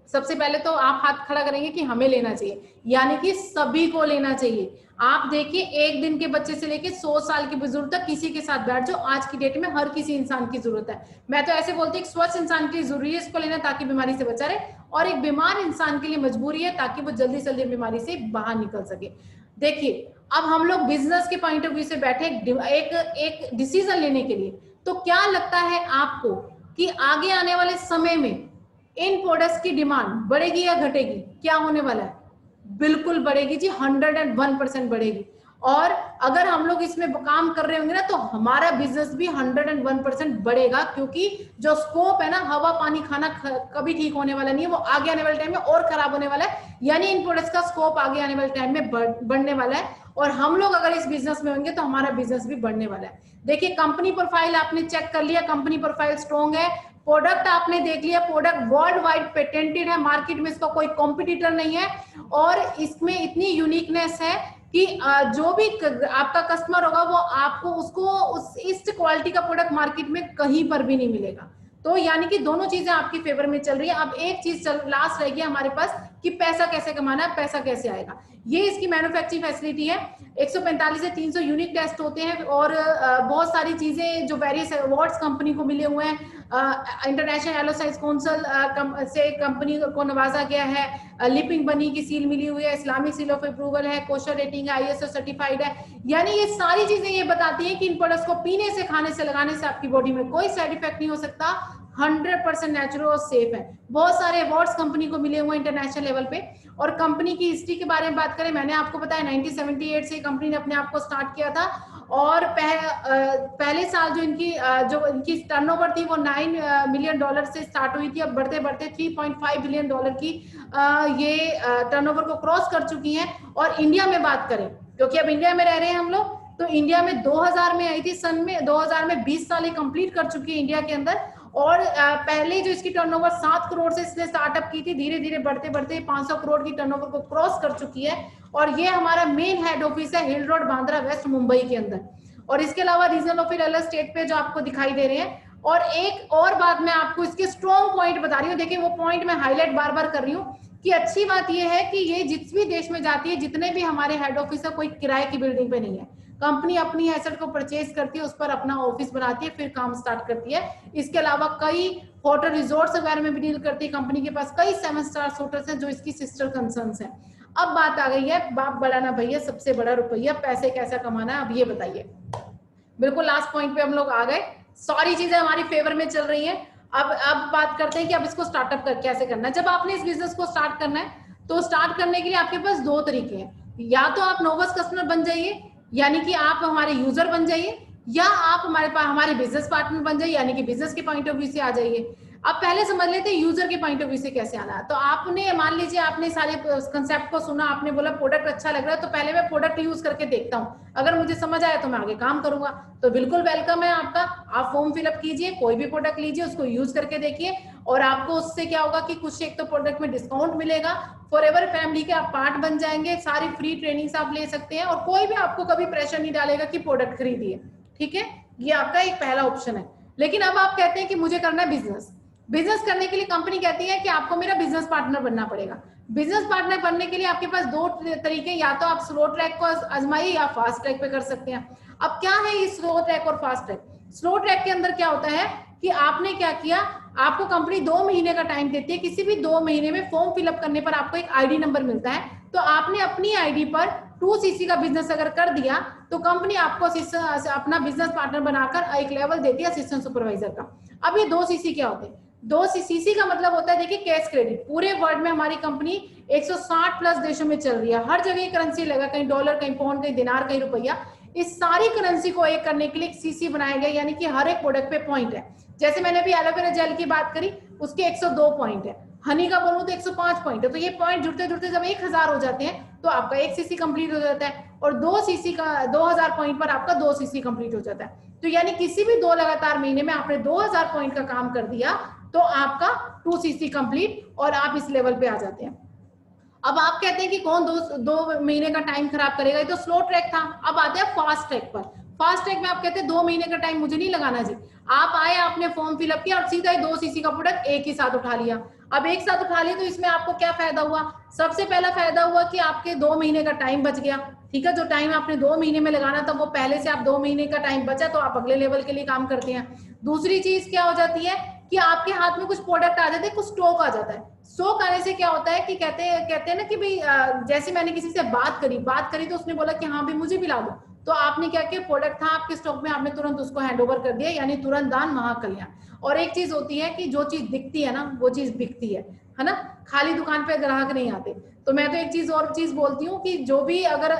सबसे पहले तो आप हाथ खड़ा करेंगे कि हमें लेना चाहिए, यानी कि सभी को लेना चाहिए। आप देखिए 1 दिन के बच्चे से लेके 100 साल के बुजुर्ग तक किसी के साथ बैठ जाओ, आज की डेट में हर किसी इंसान की जरूरत है। मैं तो ऐसे बोलती हूँ, स्वस्थ इंसान के लिए जरूरी है इसको लेना ताकि बीमारी से बचा रहे, और एक बीमार इंसान के लिए मजबूरी है ताकि वो जल्दी से जल्दी बीमारी से बाहर निकल सके। देखिए अब हम लोग बिजनेस के पॉइंट ऑफ व्यू से बैठे एक डिसीजन लेने के लिए, तो क्या लगता है आपको कि आगे आने वाले समय में इन प्रोडक्ट्स की डिमांड बढ़ेगी या घटेगी? क्या होने वाला है? बिल्कुल बढ़ेगी जी, 101% बढ़ेगी। और अगर हम लोग इसमें काम कर रहे होंगे ना तो हमारा बिजनेस भी 101% बढ़ेगा, क्योंकि जो स्कोप है ना, हवा पानी खाना कभी ठीक होने वाला नहीं है, वो आगे आने वाले टाइम में और खराब होने वाला है। यानी इन प्रोडक्ट्स का स्कोप आगे आने वाले टाइम में बढ़ने वाला है, और हम लोग अगर इस बिजनेस में होंगे तो हमारा बिजनेस भी बढ़ने वाला है। देखिए कंपनी प्रोफाइल आपने चेक कर लिया, कंपनी प्रोफाइल स्ट्रॉन्ग है। प्रोडक्ट आपने देख लिया, प्रोडक्ट वर्ल्ड वाइड पेटेंटेड है, मार्केट में इसका कोई कॉम्पिटिटर नहीं है, और इसमें इतनी यूनिकनेस है कि जो भी आपका कस्टमर होगा वो आपको उसको इस क्वालिटी का प्रोडक्ट मार्केट में कहीं पर भी नहीं मिलेगा। तो यानी कि दोनों चीजें आपकी फेवर में चल रही है। अब एक चीज लास्ट रहेगी हमारे पास कि पैसा कैसे कमाना है, पैसा कैसे आएगा। ये इसकी मैन्युफैक्चरिंग फैसिलिटी है, 145 से 300 यूनिक टेस्ट होते हैं, और बहुत सारी चीजें जो वेरियस अवार्ड्स कंपनी को मिले हुए हैं। इंटरनेशनल एलोसाइज काउंसिल से कंपनी को नवाजा गया है, लिपिंग बनी की सील मिली हुई है, इस्लामिक सील ऑफ अप्रूवल है, कोशर रेटिंग है, ISO सर्टिफाइड है। यानी ये सारी चीजें ये बताती है कि इन प्रोडक्ट्स को पीने से, खाने से, लगाने से आपकी बॉडी में कोई साइड इफेक्ट नहीं हो सकता, 100% नेचुरल और सेफ है। बहुत सारे अवार्ड्स कंपनी को मिले हुए इंटरनेशनल लेवल पे। और कंपनी की हिस्ट्री के बारे में बात करें, मैंने आपको बताया 1978 से कंपनी ने अपने आप को स्टार्ट किया था, और पहले साल जो इनकी टर्नओवर थी वो $9 मिलियन से स्टार्ट हुई थी। अब बढ़ते बढ़ते $3.5 बिलियन की ये टर्नओवर को क्रॉस कर चुकी है। और इंडिया में बात करें, क्योंकि अब इंडिया में रह रहे हैं हम लोग, तो इंडिया में 2000 में आई थी, सन में 2000 में 20 साल कंप्लीट कर चुकी है इंडिया के अंदर। और पहले जो इसकी टर्नओवर 7 करोड़ से इसने स्टार्टअप की थी, धीरे धीरे बढ़ते बढ़ते 500 करोड़ की टर्नओवर को क्रॉस कर चुकी है। और ये हमारा मेन हेड ऑफिस है हिल रोड, बांद्रा वेस्ट, मुंबई के अंदर। और इसके अलावा रीजनल ऑफिस अलग स्टेट पे जो आपको दिखाई दे रहे हैं। और एक और बात मैं आपको इसके स्ट्रॉन्ग पॉइंट बता रही हूँ, देखिए वो पॉइंट मैं हाईलाइट बार बार कर रही हूँ कि अच्छी बात यह है कि ये जिस भी देश में जाती है, जितने भी हमारे हेड ऑफिस है, कोई किराए की बिल्डिंग पे नहीं है। कंपनी अपनी एसेट को परचेज करती है, उस पर अपना ऑफिस बनाती है, फिर काम स्टार्ट करती है। इसके अलावा कई होटल रिजॉर्ट्स वगैरह में भी डील करती है कंपनी के पास, कई 7 स्टार होटल्स हैं जो इसकी सिस्टर कंसर्न्स हैं। अब बात आ गई है बाप बड़ा ना भैया, सबसे बड़ा रुपया, पैसे कैसा कमाना है, अब ये बताइए। बिल्कुल लास्ट पॉइंट पे हम लोग आ गए, सारी चीजें हमारी फेवर में चल रही हैं। अब बात करते हैं कि अब इसको स्टार्टअप कर कैसे करना है। जब आपने इस बिजनेस को स्टार्ट करना है, तो स्टार्ट करने के लिए आपके पास 2 तरीके हैं। या तो आप नोवस कस्टमर बन जाइए, यानी कि आप हमारे यूजर बन जाइए, या आप हमारे बिजनेस पार्टनर बन जाइए, यानी कि बिजनेस के पॉइंट ऑफ व्यू से आ जाइए। अब पहले समझ लेते हैं यूजर के पॉइंट ऑफ व्यू से कैसे आना है। तो आपने मान लीजिए आपने सारे कंसेप्ट को सुना, आपने बोला प्रोडक्ट अच्छा लग रहा है, तो पहले मैं प्रोडक्ट यूज करके देखता हूँ, अगर मुझे समझ आया तो मैं आगे काम करूंगा। तो बिल्कुल वेलकम है आपका, आप फॉर्म फिलअप कीजिए, कोई भी प्रोडक्ट लीजिए, उसको यूज करके देखिए, और आपको उससे क्या होगा कि कुछ एक तो प्रोडक्ट में डिस्काउंट मिलेगा, फॉरएवर फैमिली के आप पार्ट बन जाएंगे, सारी फ्री ट्रेनिंग्स आप ले सकते हैं, और कोई भी आपको कभी प्रेशर नहीं डालेगा कि प्रोडक्ट खरीदिए। ठीक है, ये आपका एक पहला ऑप्शन है। लेकिन अब आप कहते हैं कि मुझे करना है बिजनेस। बिजनेस करने के लिए कंपनी कहती है कि आपको मेरा बिजनेस पार्टनर बनना पड़ेगा। बिजनेस पार्टनर बनने के लिए आपके पास 2 तरीके, या तो आप स्लो ट्रैक को आजमाइए या फास्ट ट्रैक पे कर सकते हैं। अब क्या है ये स्लो ट्रैक और फास्ट ट्रैक? स्लो ट्रैक के अंदर क्या होता है कि आपने क्या किया, आपको कंपनी 2 महीने का टाइम देती है, किसी भी 2 महीने में फॉर्म फिलअप करने पर आपको एक आईडी नंबर मिलता है। तो आपने अपनी आईडी पर 2cc का बिजनेस अगर कर दिया, तो कंपनी आपको अपना बिजनेस पार्टनर बनाकर एक लेवल देती है असिस्टेंट सुपरवाइजर का। अब ये 2cc क्या होते हैं? 2cc का मतलब होता है, देखिए कैश क्रेडिट। पूरे वर्ल्ड में हमारी कंपनी 160 प्लस देशों में चल रही है, हर जगह करेंसी लगा, कहीं डॉलर, कहीं पाउंड, कहीं दिनार, कहीं रुपया। इस सारी करेंसी को एक करने के लिए एक सीसी बनाया गया, यानी कि हर एक प्रोडक्ट पे पॉइंट है। जैसे मैंने अभी एलोवेरा जेल की बात करी, उसके 102 पॉइंट है, हनी का बोलूं तो 105 पॉइंट है। तो ये पॉइंट जुड़ते जुड़ते जब 1000 हो जाते हैं तो आपका 1cc कंप्लीट हो जाता है, और 2cc का 2000 पॉइंट पर आपका 2cc कंप्लीट हो जाता है। तो यानी किसी भी 2 लगातार महीने में आपने 2000 पॉइंट का काम कर दिया तो आपका 2cc कंप्लीट, और आप इस लेवल पे आ जाते हैं। अब आप कहते हैं कि कौन 2 महीने का टाइम खराब करेगा, ये तो स्लो ट्रैक था। अब आते हैं फास्ट ट्रैक पर। फास्ट ट्रैक में आप कहते हैं 2 महीने का टाइम मुझे नहीं लगाना जी। आप आए, आपने फॉर्म फिलअप किया और सीधा ही 2cc का प्रोडक्ट एक ही साथ उठा लिया। अब एक साथ उठा लिया तो इसमें आपको क्या फायदा हुआ? सबसे पहला फायदा हुआ कि आपके 2 महीने का टाइम बच गया। ठीक है, जो टाइम आपने 2 महीने में लगाना था वो पहले से आप 2 महीने का टाइम बचा, तो आप अगले लेवल के लिए काम करते हैं। दूसरी चीज क्या हो जाती है कि आपके हाथ में कुछ प्रोडक्ट आ जाते हैं, कुछ स्टॉक आ जाता है। स्टॉक आने से क्या होता है कि कहते हैं ना कि भाई जैसे मैंने किसी से बात करी तो उसने बोला कि हाँ भाई मुझे भी ला दो, तो आपने क्या किया, प्रोडक्ट था आपके स्टॉक में, आपने तुरंत उसको हैंड ओवर कर दिया, यानी तुरंत दान महाकल्याण। और एक चीज होती है कि जो चीज दिखती है ना वो चीज बिकती है ना, खाली दुकान पे ग्राहक नहीं आते। तो मैं तो एक चीज और चीज बोलती हूँ कि जो भी अगर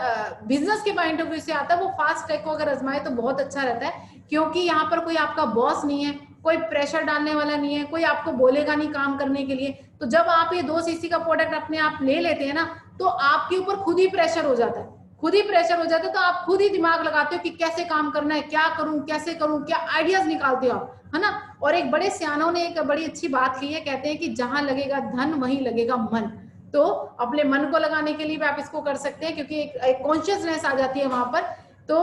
बिजनेस के पॉइंट ऑफ व्यू से आता है वो फास्ट ट्रैक को अगर आजमाए तो बहुत अच्छा रहता है, क्योंकि यहाँ पर कोई आपका बॉस नहीं है, कोई प्रेशर डालने वाला नहीं है, कोई आपको बोलेगा नहीं काम करने के लिए। तो जब आप ये 2 सीसी का प्रोडक्ट अपने आप ले लेते हैं ना, तो आपके ऊपर खुद ही प्रेशर हो जाता है, खुद ही प्रेशर हो जाता है। तो आप खुद ही दिमाग लगाते हो कि कैसे काम करना है, क्या करूं, कैसे करूं, क्या आइडियाज निकालते हो आप, है ना। और एक बड़े सियानों ने एक बड़ी अच्छी बात की है, कहते हैं कि जहां लगेगा धन वहीं लगेगा मन। तो अपने मन को लगाने के लिए भी आप इसको कर सकते हैं, क्योंकि एक कॉन्शियसनेस आ जाती है वहां पर। तो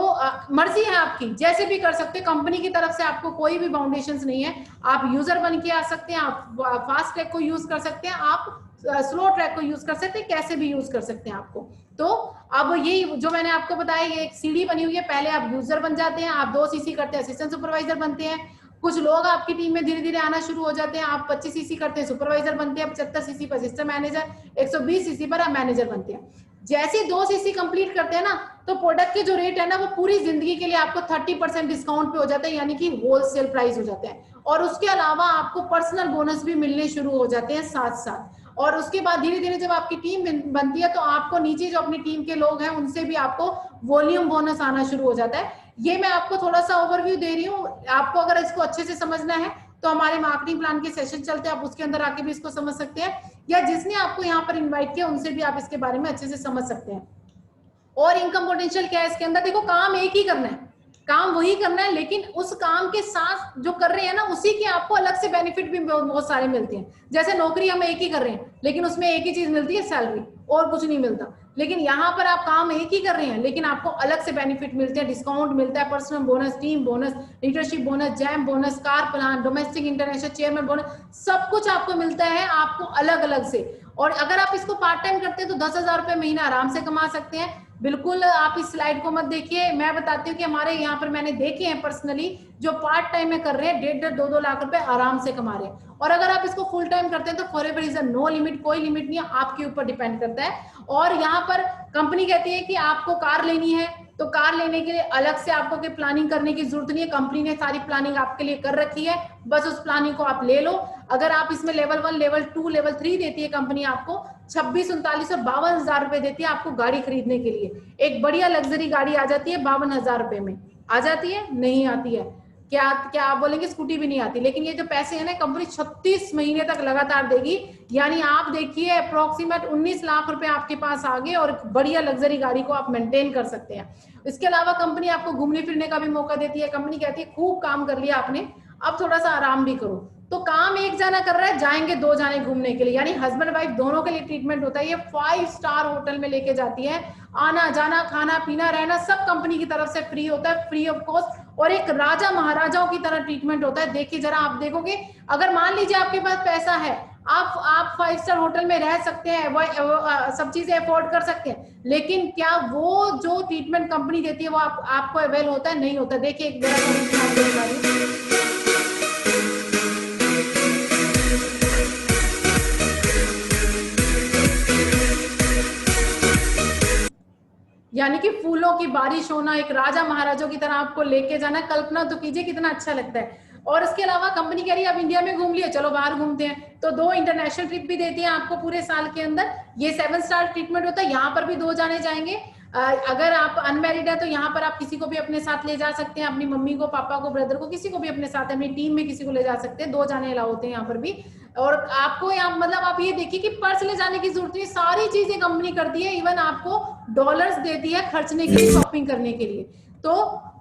मर्जी है आपकी, जैसे भी कर सकते हैं, कंपनी की तरफ से आपको कोई भी बाउंडेशंस नहीं है। आप यूजर बन के आ सकते हैं, आप फास्ट ट्रैक को यूज कर सकते हैं, आप स्लो ट्रैक को यूज कर सकते हैं, कैसे भी यूज कर सकते हैं आपको। तो अब ये जो मैंने आपको बताया, ये एक सीढ़ी बनी हुई है, पहले आप यूजर बन जाते हैं, आप 2 सीसी करते हैं, असिस्टेंट सुपरवाइजर बनते हैं, कुछ लोग आपकी टीम में धीरे धीरे आना शुरू हो जाते हैं, आप 25 सीसी करते हैं, सुपरवाइजर बनते हैं, 75 सीसी पर असिस्टेंट मैनेजर, 120 सीसी पर आप मैनेजर बनते हैं। जैसे 2 सीसी कंप्लीट करते हैं ना, तो प्रोडक्ट के जो रेट है ना वो पूरी जिंदगी के लिए आपको 30% डिस्काउंट पे हो जाता है, यानी कि होलसेल प्राइस हो जाता है। और उसके अलावा आपको पर्सनल बोनस भी मिलने शुरू हो जाते हैं साथ साथ। और उसके बाद धीरे धीरे जब आपकी टीम बनती है, तो आपको नीचे जो अपनी टीम के लोग हैं उनसे भी आपको वॉल्यूम बोनस आना शुरू हो जाता है। ये मैं आपको थोड़ा सा ओवरव्यू दे रही हूँ, आपको अगर इसको अच्छे से समझना है तो हमारे मार्केटिंग प्लान के सेशन चलते हैं, आप उसके अंदर आके भी इसको समझ सकते हैं, या जिसने आपको यहाँ पर इन्वाइट किया उनसे भी आप इसके बारे में अच्छे से समझ सकते हैं। और इनकम पोटेंशियल क्या है इसके अंदर, देखो काम एक ही करना है, काम वही करना है, लेकिन उस काम के साथ जो कर रहे हैं ना उसी के आपको अलग से बेनिफिट भी बहुत सारे मिलते हैं। जैसे नौकरी हम एक ही कर रहे हैं, लेकिन उसमें एक ही चीज मिलती है, सैलरी, और कुछ नहीं मिलता। लेकिन यहाँ पर आप काम एक ही कर रहे हैं, लेकिन आपको अलग से बेनिफिट मिलते हैं, डिस्काउंट मिलता है, personal bonus, team bonus, leadership bonus, jam bonus, car plan, domestic international chairman bonus, सब कुछ आपको मिलता है, आपको अलग अलग से। और अगर आप इसको पार्ट टाइम करते हैं तो 10,000 रुपए महीना आराम से कमा सकते हैं। बिल्कुल आप इस स्लाइड को मत देखिए, मैं बताती हूँ कि हमारे यहाँ पर मैंने देखे हैं पर्सनली, जो पार्ट टाइम में कर रहे हैं 1.5 2 लाख रुपए आराम से कमा रहे हैं। और अगर आप इसको फुल टाइम करते हैं तो forever is a no limit, कोई लिमिट नहीं है, आपके ऊपर डिपेंड करता है। और यहाँ पर कंपनी कहती है कि आपको कार लेनी है, तो कार लेने के लिए अलग से आपको कोई प्लानिंग करने की जरूरत नहीं है, कंपनी ने सारी प्लानिंग आपके लिए कर रखी है, बस उस प्लानिंग को आप ले लो। अगर आप इसमें लेवल 1, लेवल 2, लेवल 3 देती है कंपनी, आपको 26, 39 और 52,000 रुपए देती है आपको गाड़ी खरीदने के लिए। एक बढ़िया लग्जरी गाड़ी आ जाती है 52,000 रुपए में, आ जाती है, नहीं आती है, क्या क्या आप बोलेंगे स्कूटी भी नहीं आती। लेकिन ये जो पैसे हैं ना कंपनी 36 महीने तक लगातार देगी, यानी आप देखिए अप्रोक्सीमेट 19 लाख रुपए आपके पास आ गए और बढ़िया लग्जरी गाड़ी को आप मेंटेन कर सकते हैं। इसके अलावा कंपनी आपको घूमने फिरने का भी मौका देती है, कंपनी कहती है खूब काम कर लिया आपने, अब थोड़ा सा आराम भी करो। तो काम एक जना कर रहा है, जाएंगे 2 जाने घूमने के लिए, यानी हस्बैंड वाइफ दोनों के लिए ट्रीटमेंट होता है। ये 5 स्टार होटल में लेके जाती है, आना जाना खाना पीना रहना सब कंपनी की तरफ से फ्री होता है, फ्री ऑफ कॉस्ट, और एक राजा महाराजाओं की तरह ट्रीटमेंट होता है। देखिए जरा, आप देखोगे अगर मान लीजिए आपके पास पैसा है, आप 5 स्टार होटल में रह सकते हैं, वो सब चीजें अफोर्ड कर सकते हैं, लेकिन क्या वो जो ट्रीटमेंट कंपनी देती है वो आपको अवेल होता है? नहीं होता। देखिए एक यानी कि फूलों की बारिश होना, एक राजा महाराजों की तरह आपको लेके जाना, कल्पना तो कीजिए कितना अच्छा लगता है। और इसके अलावा कंपनी कह रही है अब इंडिया में घूम लिया, चलो बाहर घूमते हैं, तो 2 इंटरनेशनल ट्रिप भी देती है आपको पूरे साल के अंदर। ये 7 स्टार ट्रीटमेंट होता है, यहाँ पर भी 2 जाने जाएंगे। अगर आप अनमैरिड है तो यहाँ पर आप किसी को भी अपने साथ ले जा सकते हैं, अपनी मम्मी को, पापा को, ब्रदर को, किसी को भी अपने साथ, अपनी टीम में किसी को ले जा सकते हैं, 2 जाने अलाउ होते हैं यहाँ पर भी। और आपको यहाँ मतलब आप ये देखिए कि पर्स ले जाने की जरूरत नहीं, सारी चीजें कंपनी करती है, इवन आपको डॉलर्स देती है खर्चने के लिए, शॉपिंग करने के लिए। तो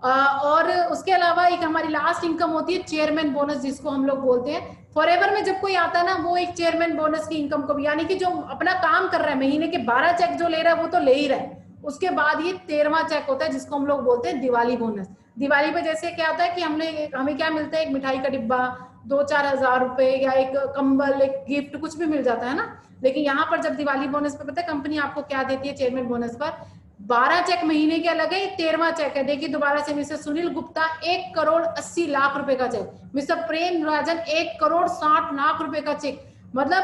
और उसके अलावा एक हमारी लास्ट इनकम होती है चेयरमैन बोनस, जिसको हम लोग बोलते हैं। फॉरएवर में जब कोई आता है ना, वो एक चेयरमैन बोनस की इनकम को भी, यानी कि जो अपना काम कर रहा है, महीने के 12 चेक जो ले रहा है वो तो ले ही रहा है, उसके बाद ये 13वां चेक होता है जिसको हम लोग बोलते हैं दिवाली बोनस। दिवाली पे जैसे क्या होता है कि हमें क्या मिलता है, एक मिठाई का डिब्बा, 2-4 हजार रुपए, या एक कंबल, एक गिफ्ट, कुछ भी मिल जाता है ना। लेकिन यहाँ पर जब दिवाली बोनस पे पता है कंपनी आपको क्या देती है चेयरमैन बोनस पर? 12 चेक महीने के अलग है, 13वां चेक है। देखिए दोबारा से, मिस्टर सुनील गुप्ता 1,80,00,000 रुपए का चेक, मिस्टर प्रेम राजन 1,60,00,000 रुपए का चेक। मतलब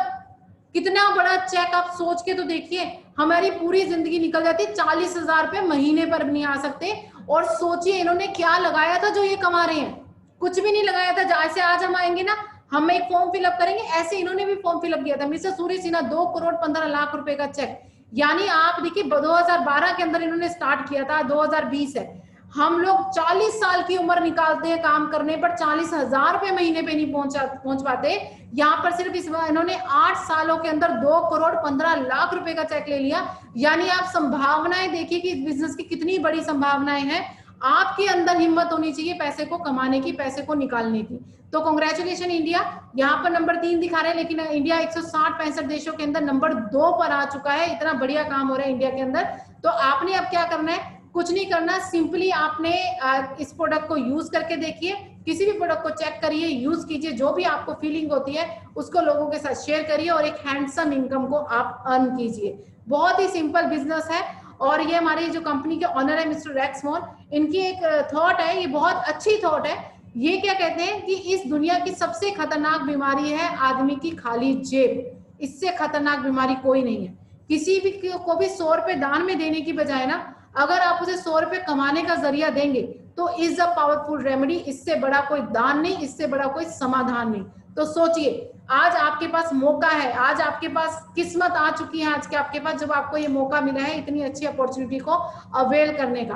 कितना बड़ा चेक, आप सोच के तो देखिए, हमारी पूरी जिंदगी निकल जाती, 40,000 रुपए महीने पर भी नहीं आ सकते। और सोचिए इन्होंने क्या लगाया था जो ये कमा रहे हैं, कुछ भी नहीं लगाया था। जैसे आज हम आएंगे ना, हम एक फॉर्म फिलअप करेंगे, ऐसे इन्होंने भी फॉर्म फिलअप किया था। मिस्टर सूर्य सिन्हा 2,15,00,000 रुपए का चेक। यानी आप देखिए 2012 के अंदर इन्होंने स्टार्ट किया था, 2020 है, हम लोग 40 साल की उम्र निकालते हैं काम करने पर, 40,000 रुपए महीने पे नहीं पहुंच पाते। यहाँ पर सिर्फ इस बार इन्होंने 8 सालों के अंदर 2,15,00,000 रुपए का चेक ले लिया। यानी आप संभावनाएं देखिए कि इस बिजनेस की कितनी बड़ी संभावनाएं हैं। आपके अंदर हिम्मत होनी चाहिए पैसे को कमाने की, पैसे को निकालने की। तो कांग्रेचुलेशन इंडिया, यहाँ पर नंबर 3 दिखा रहे हैं, लेकिन इंडिया 160-65 देशों के अंदर नंबर 2 पर आ चुका है। इतना बढ़िया काम हो रहा है इंडिया के अंदर। तो आपने अब क्या करना है, कुछ नहीं करना, सिंपली आपने इस प्रोडक्ट को यूज करके देखिए, किसी भी प्रोडक्ट को चेक करिए, यूज कीजिए, जो भी आपको फीलिंग होती है उसको लोगों के साथ शेयर करिए और एक हैंडसम इनकम को आप अर्न कीजिए। बहुत ही सिंपल बिजनेस है। और ये हमारी जो कंपनी के ऑनर है मिस्टर रेक्स मॉन, इनकी एक थॉट है, ये बहुत अच्छी थॉट है। ये क्या कहते हैं कि इस दुनिया की सबसे खतरनाक बीमारी है आदमी की खाली जेब। इससे खतरनाक बीमारी कोई नहीं है। किसी भी को भी 100 रुपए दान में देने की बजाय ना, अगर आप उसे 100 रुपए कमाने का जरिया देंगे तो इज अ पावरफुल रेमेडी। इससे बड़ा कोई दान नहीं, इससे बड़ा कोई समाधान नहीं। तो सोचिए, आज आपके पास मौका है, आज आपके पास किस्मत आ चुकी है, आज के आपके पास जब आपको ये मौका मिला है इतनी अच्छी अपॉर्चुनिटी को अवेल करने का।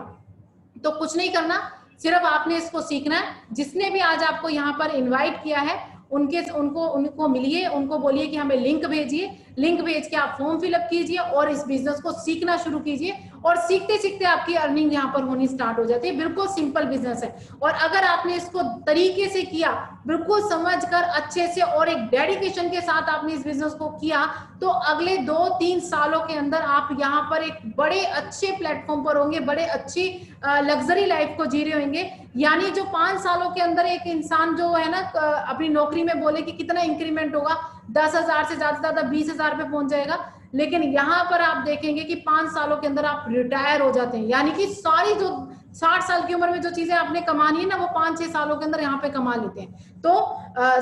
तो कुछ नहीं करना, सिर्फ आपने इसको सीखना है। जिसने भी आज आपको यहाँ पर इनवाइट किया है उनको मिलिए, उनको बोलिए कि हमें लिंक भेजिए, लिंक भेज के आप फॉर्म फिलअप कीजिए और इस बिजनेस को सीखना शुरू कीजिए। और सीखते सीखते आपकी अर्निंग यहाँ पर होनी स्टार्ट हो जाती है। बिल्कुल सिंपल बिजनेस है। और अगर आपने इसको तरीके से किया, बिल्कुल समझकर अच्छे से और एक डेडिकेशन के साथ आपने इस बिजनेस को किया, तो अगले 2-3 सालों के अंदर आप यहाँ पर एक बड़े अच्छे प्लेटफॉर्म पर होंगे, बड़े अच्छी लग्जरी लाइफ को जी रहे होंगे। यानी जो 5 सालों के अंदर एक इंसान जो है ना अपनी नौकरी में बोले कि कितना इंक्रीमेंट होगा, 10,000 से ज्यादा 20,000 पे पहुंच जाएगा, लेकिन यहाँ पर आप देखेंगे कि 5 सालों के अंदर आप रिटायर हो जाते हैं। यानी कि सारी जो 60 साल की उम्र में जो चीजें आपने कमानी है ना, वो 5-6 सालों के अंदर यहाँ पे कमा लेते हैं। तो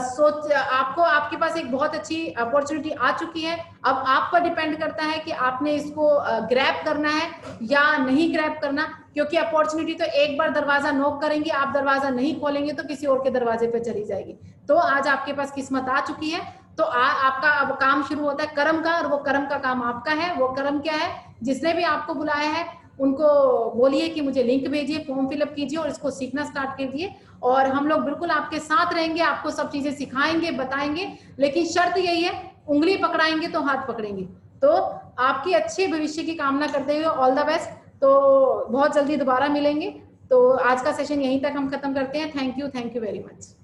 सोच, आपको आपके पास एक बहुत अच्छी अपॉर्चुनिटी आ चुकी है। अब आप पर डिपेंड करता है कि आपने इसको ग्रैब करना है या नहीं ग्रैब करना, क्योंकि अपॉर्चुनिटी तो एक बार दरवाजा नॉक करेंगे, आप दरवाजा नहीं खोलेंगे तो किसी और के दरवाजे पे चली जाएगी। तो आज आपके पास किस्मत आ चुकी है। तो आपका अब काम शुरू होता है कर्म का, और वो कर्म का काम आपका है। वो कर्म क्या है, जिसने भी आपको बुलाया है उनको बोलिए कि मुझे लिंक भेजिए, फॉर्म फिलअप कीजिए और इसको सीखना स्टार्ट कीजिए। और हम लोग बिल्कुल आपके साथ रहेंगे, आपको सब चीजें सिखाएंगे, बताएंगे, लेकिन शर्त यही है, उंगली पकड़ाएंगे तो हाथ पकड़ेंगे। तो आपकी अच्छे भविष्य की कामना करते हुए ऑल द बेस्ट। तो बहुत जल्दी दोबारा मिलेंगे। तो आज का सेशन यहीं तक हम खत्म करते हैं। Thank you very much.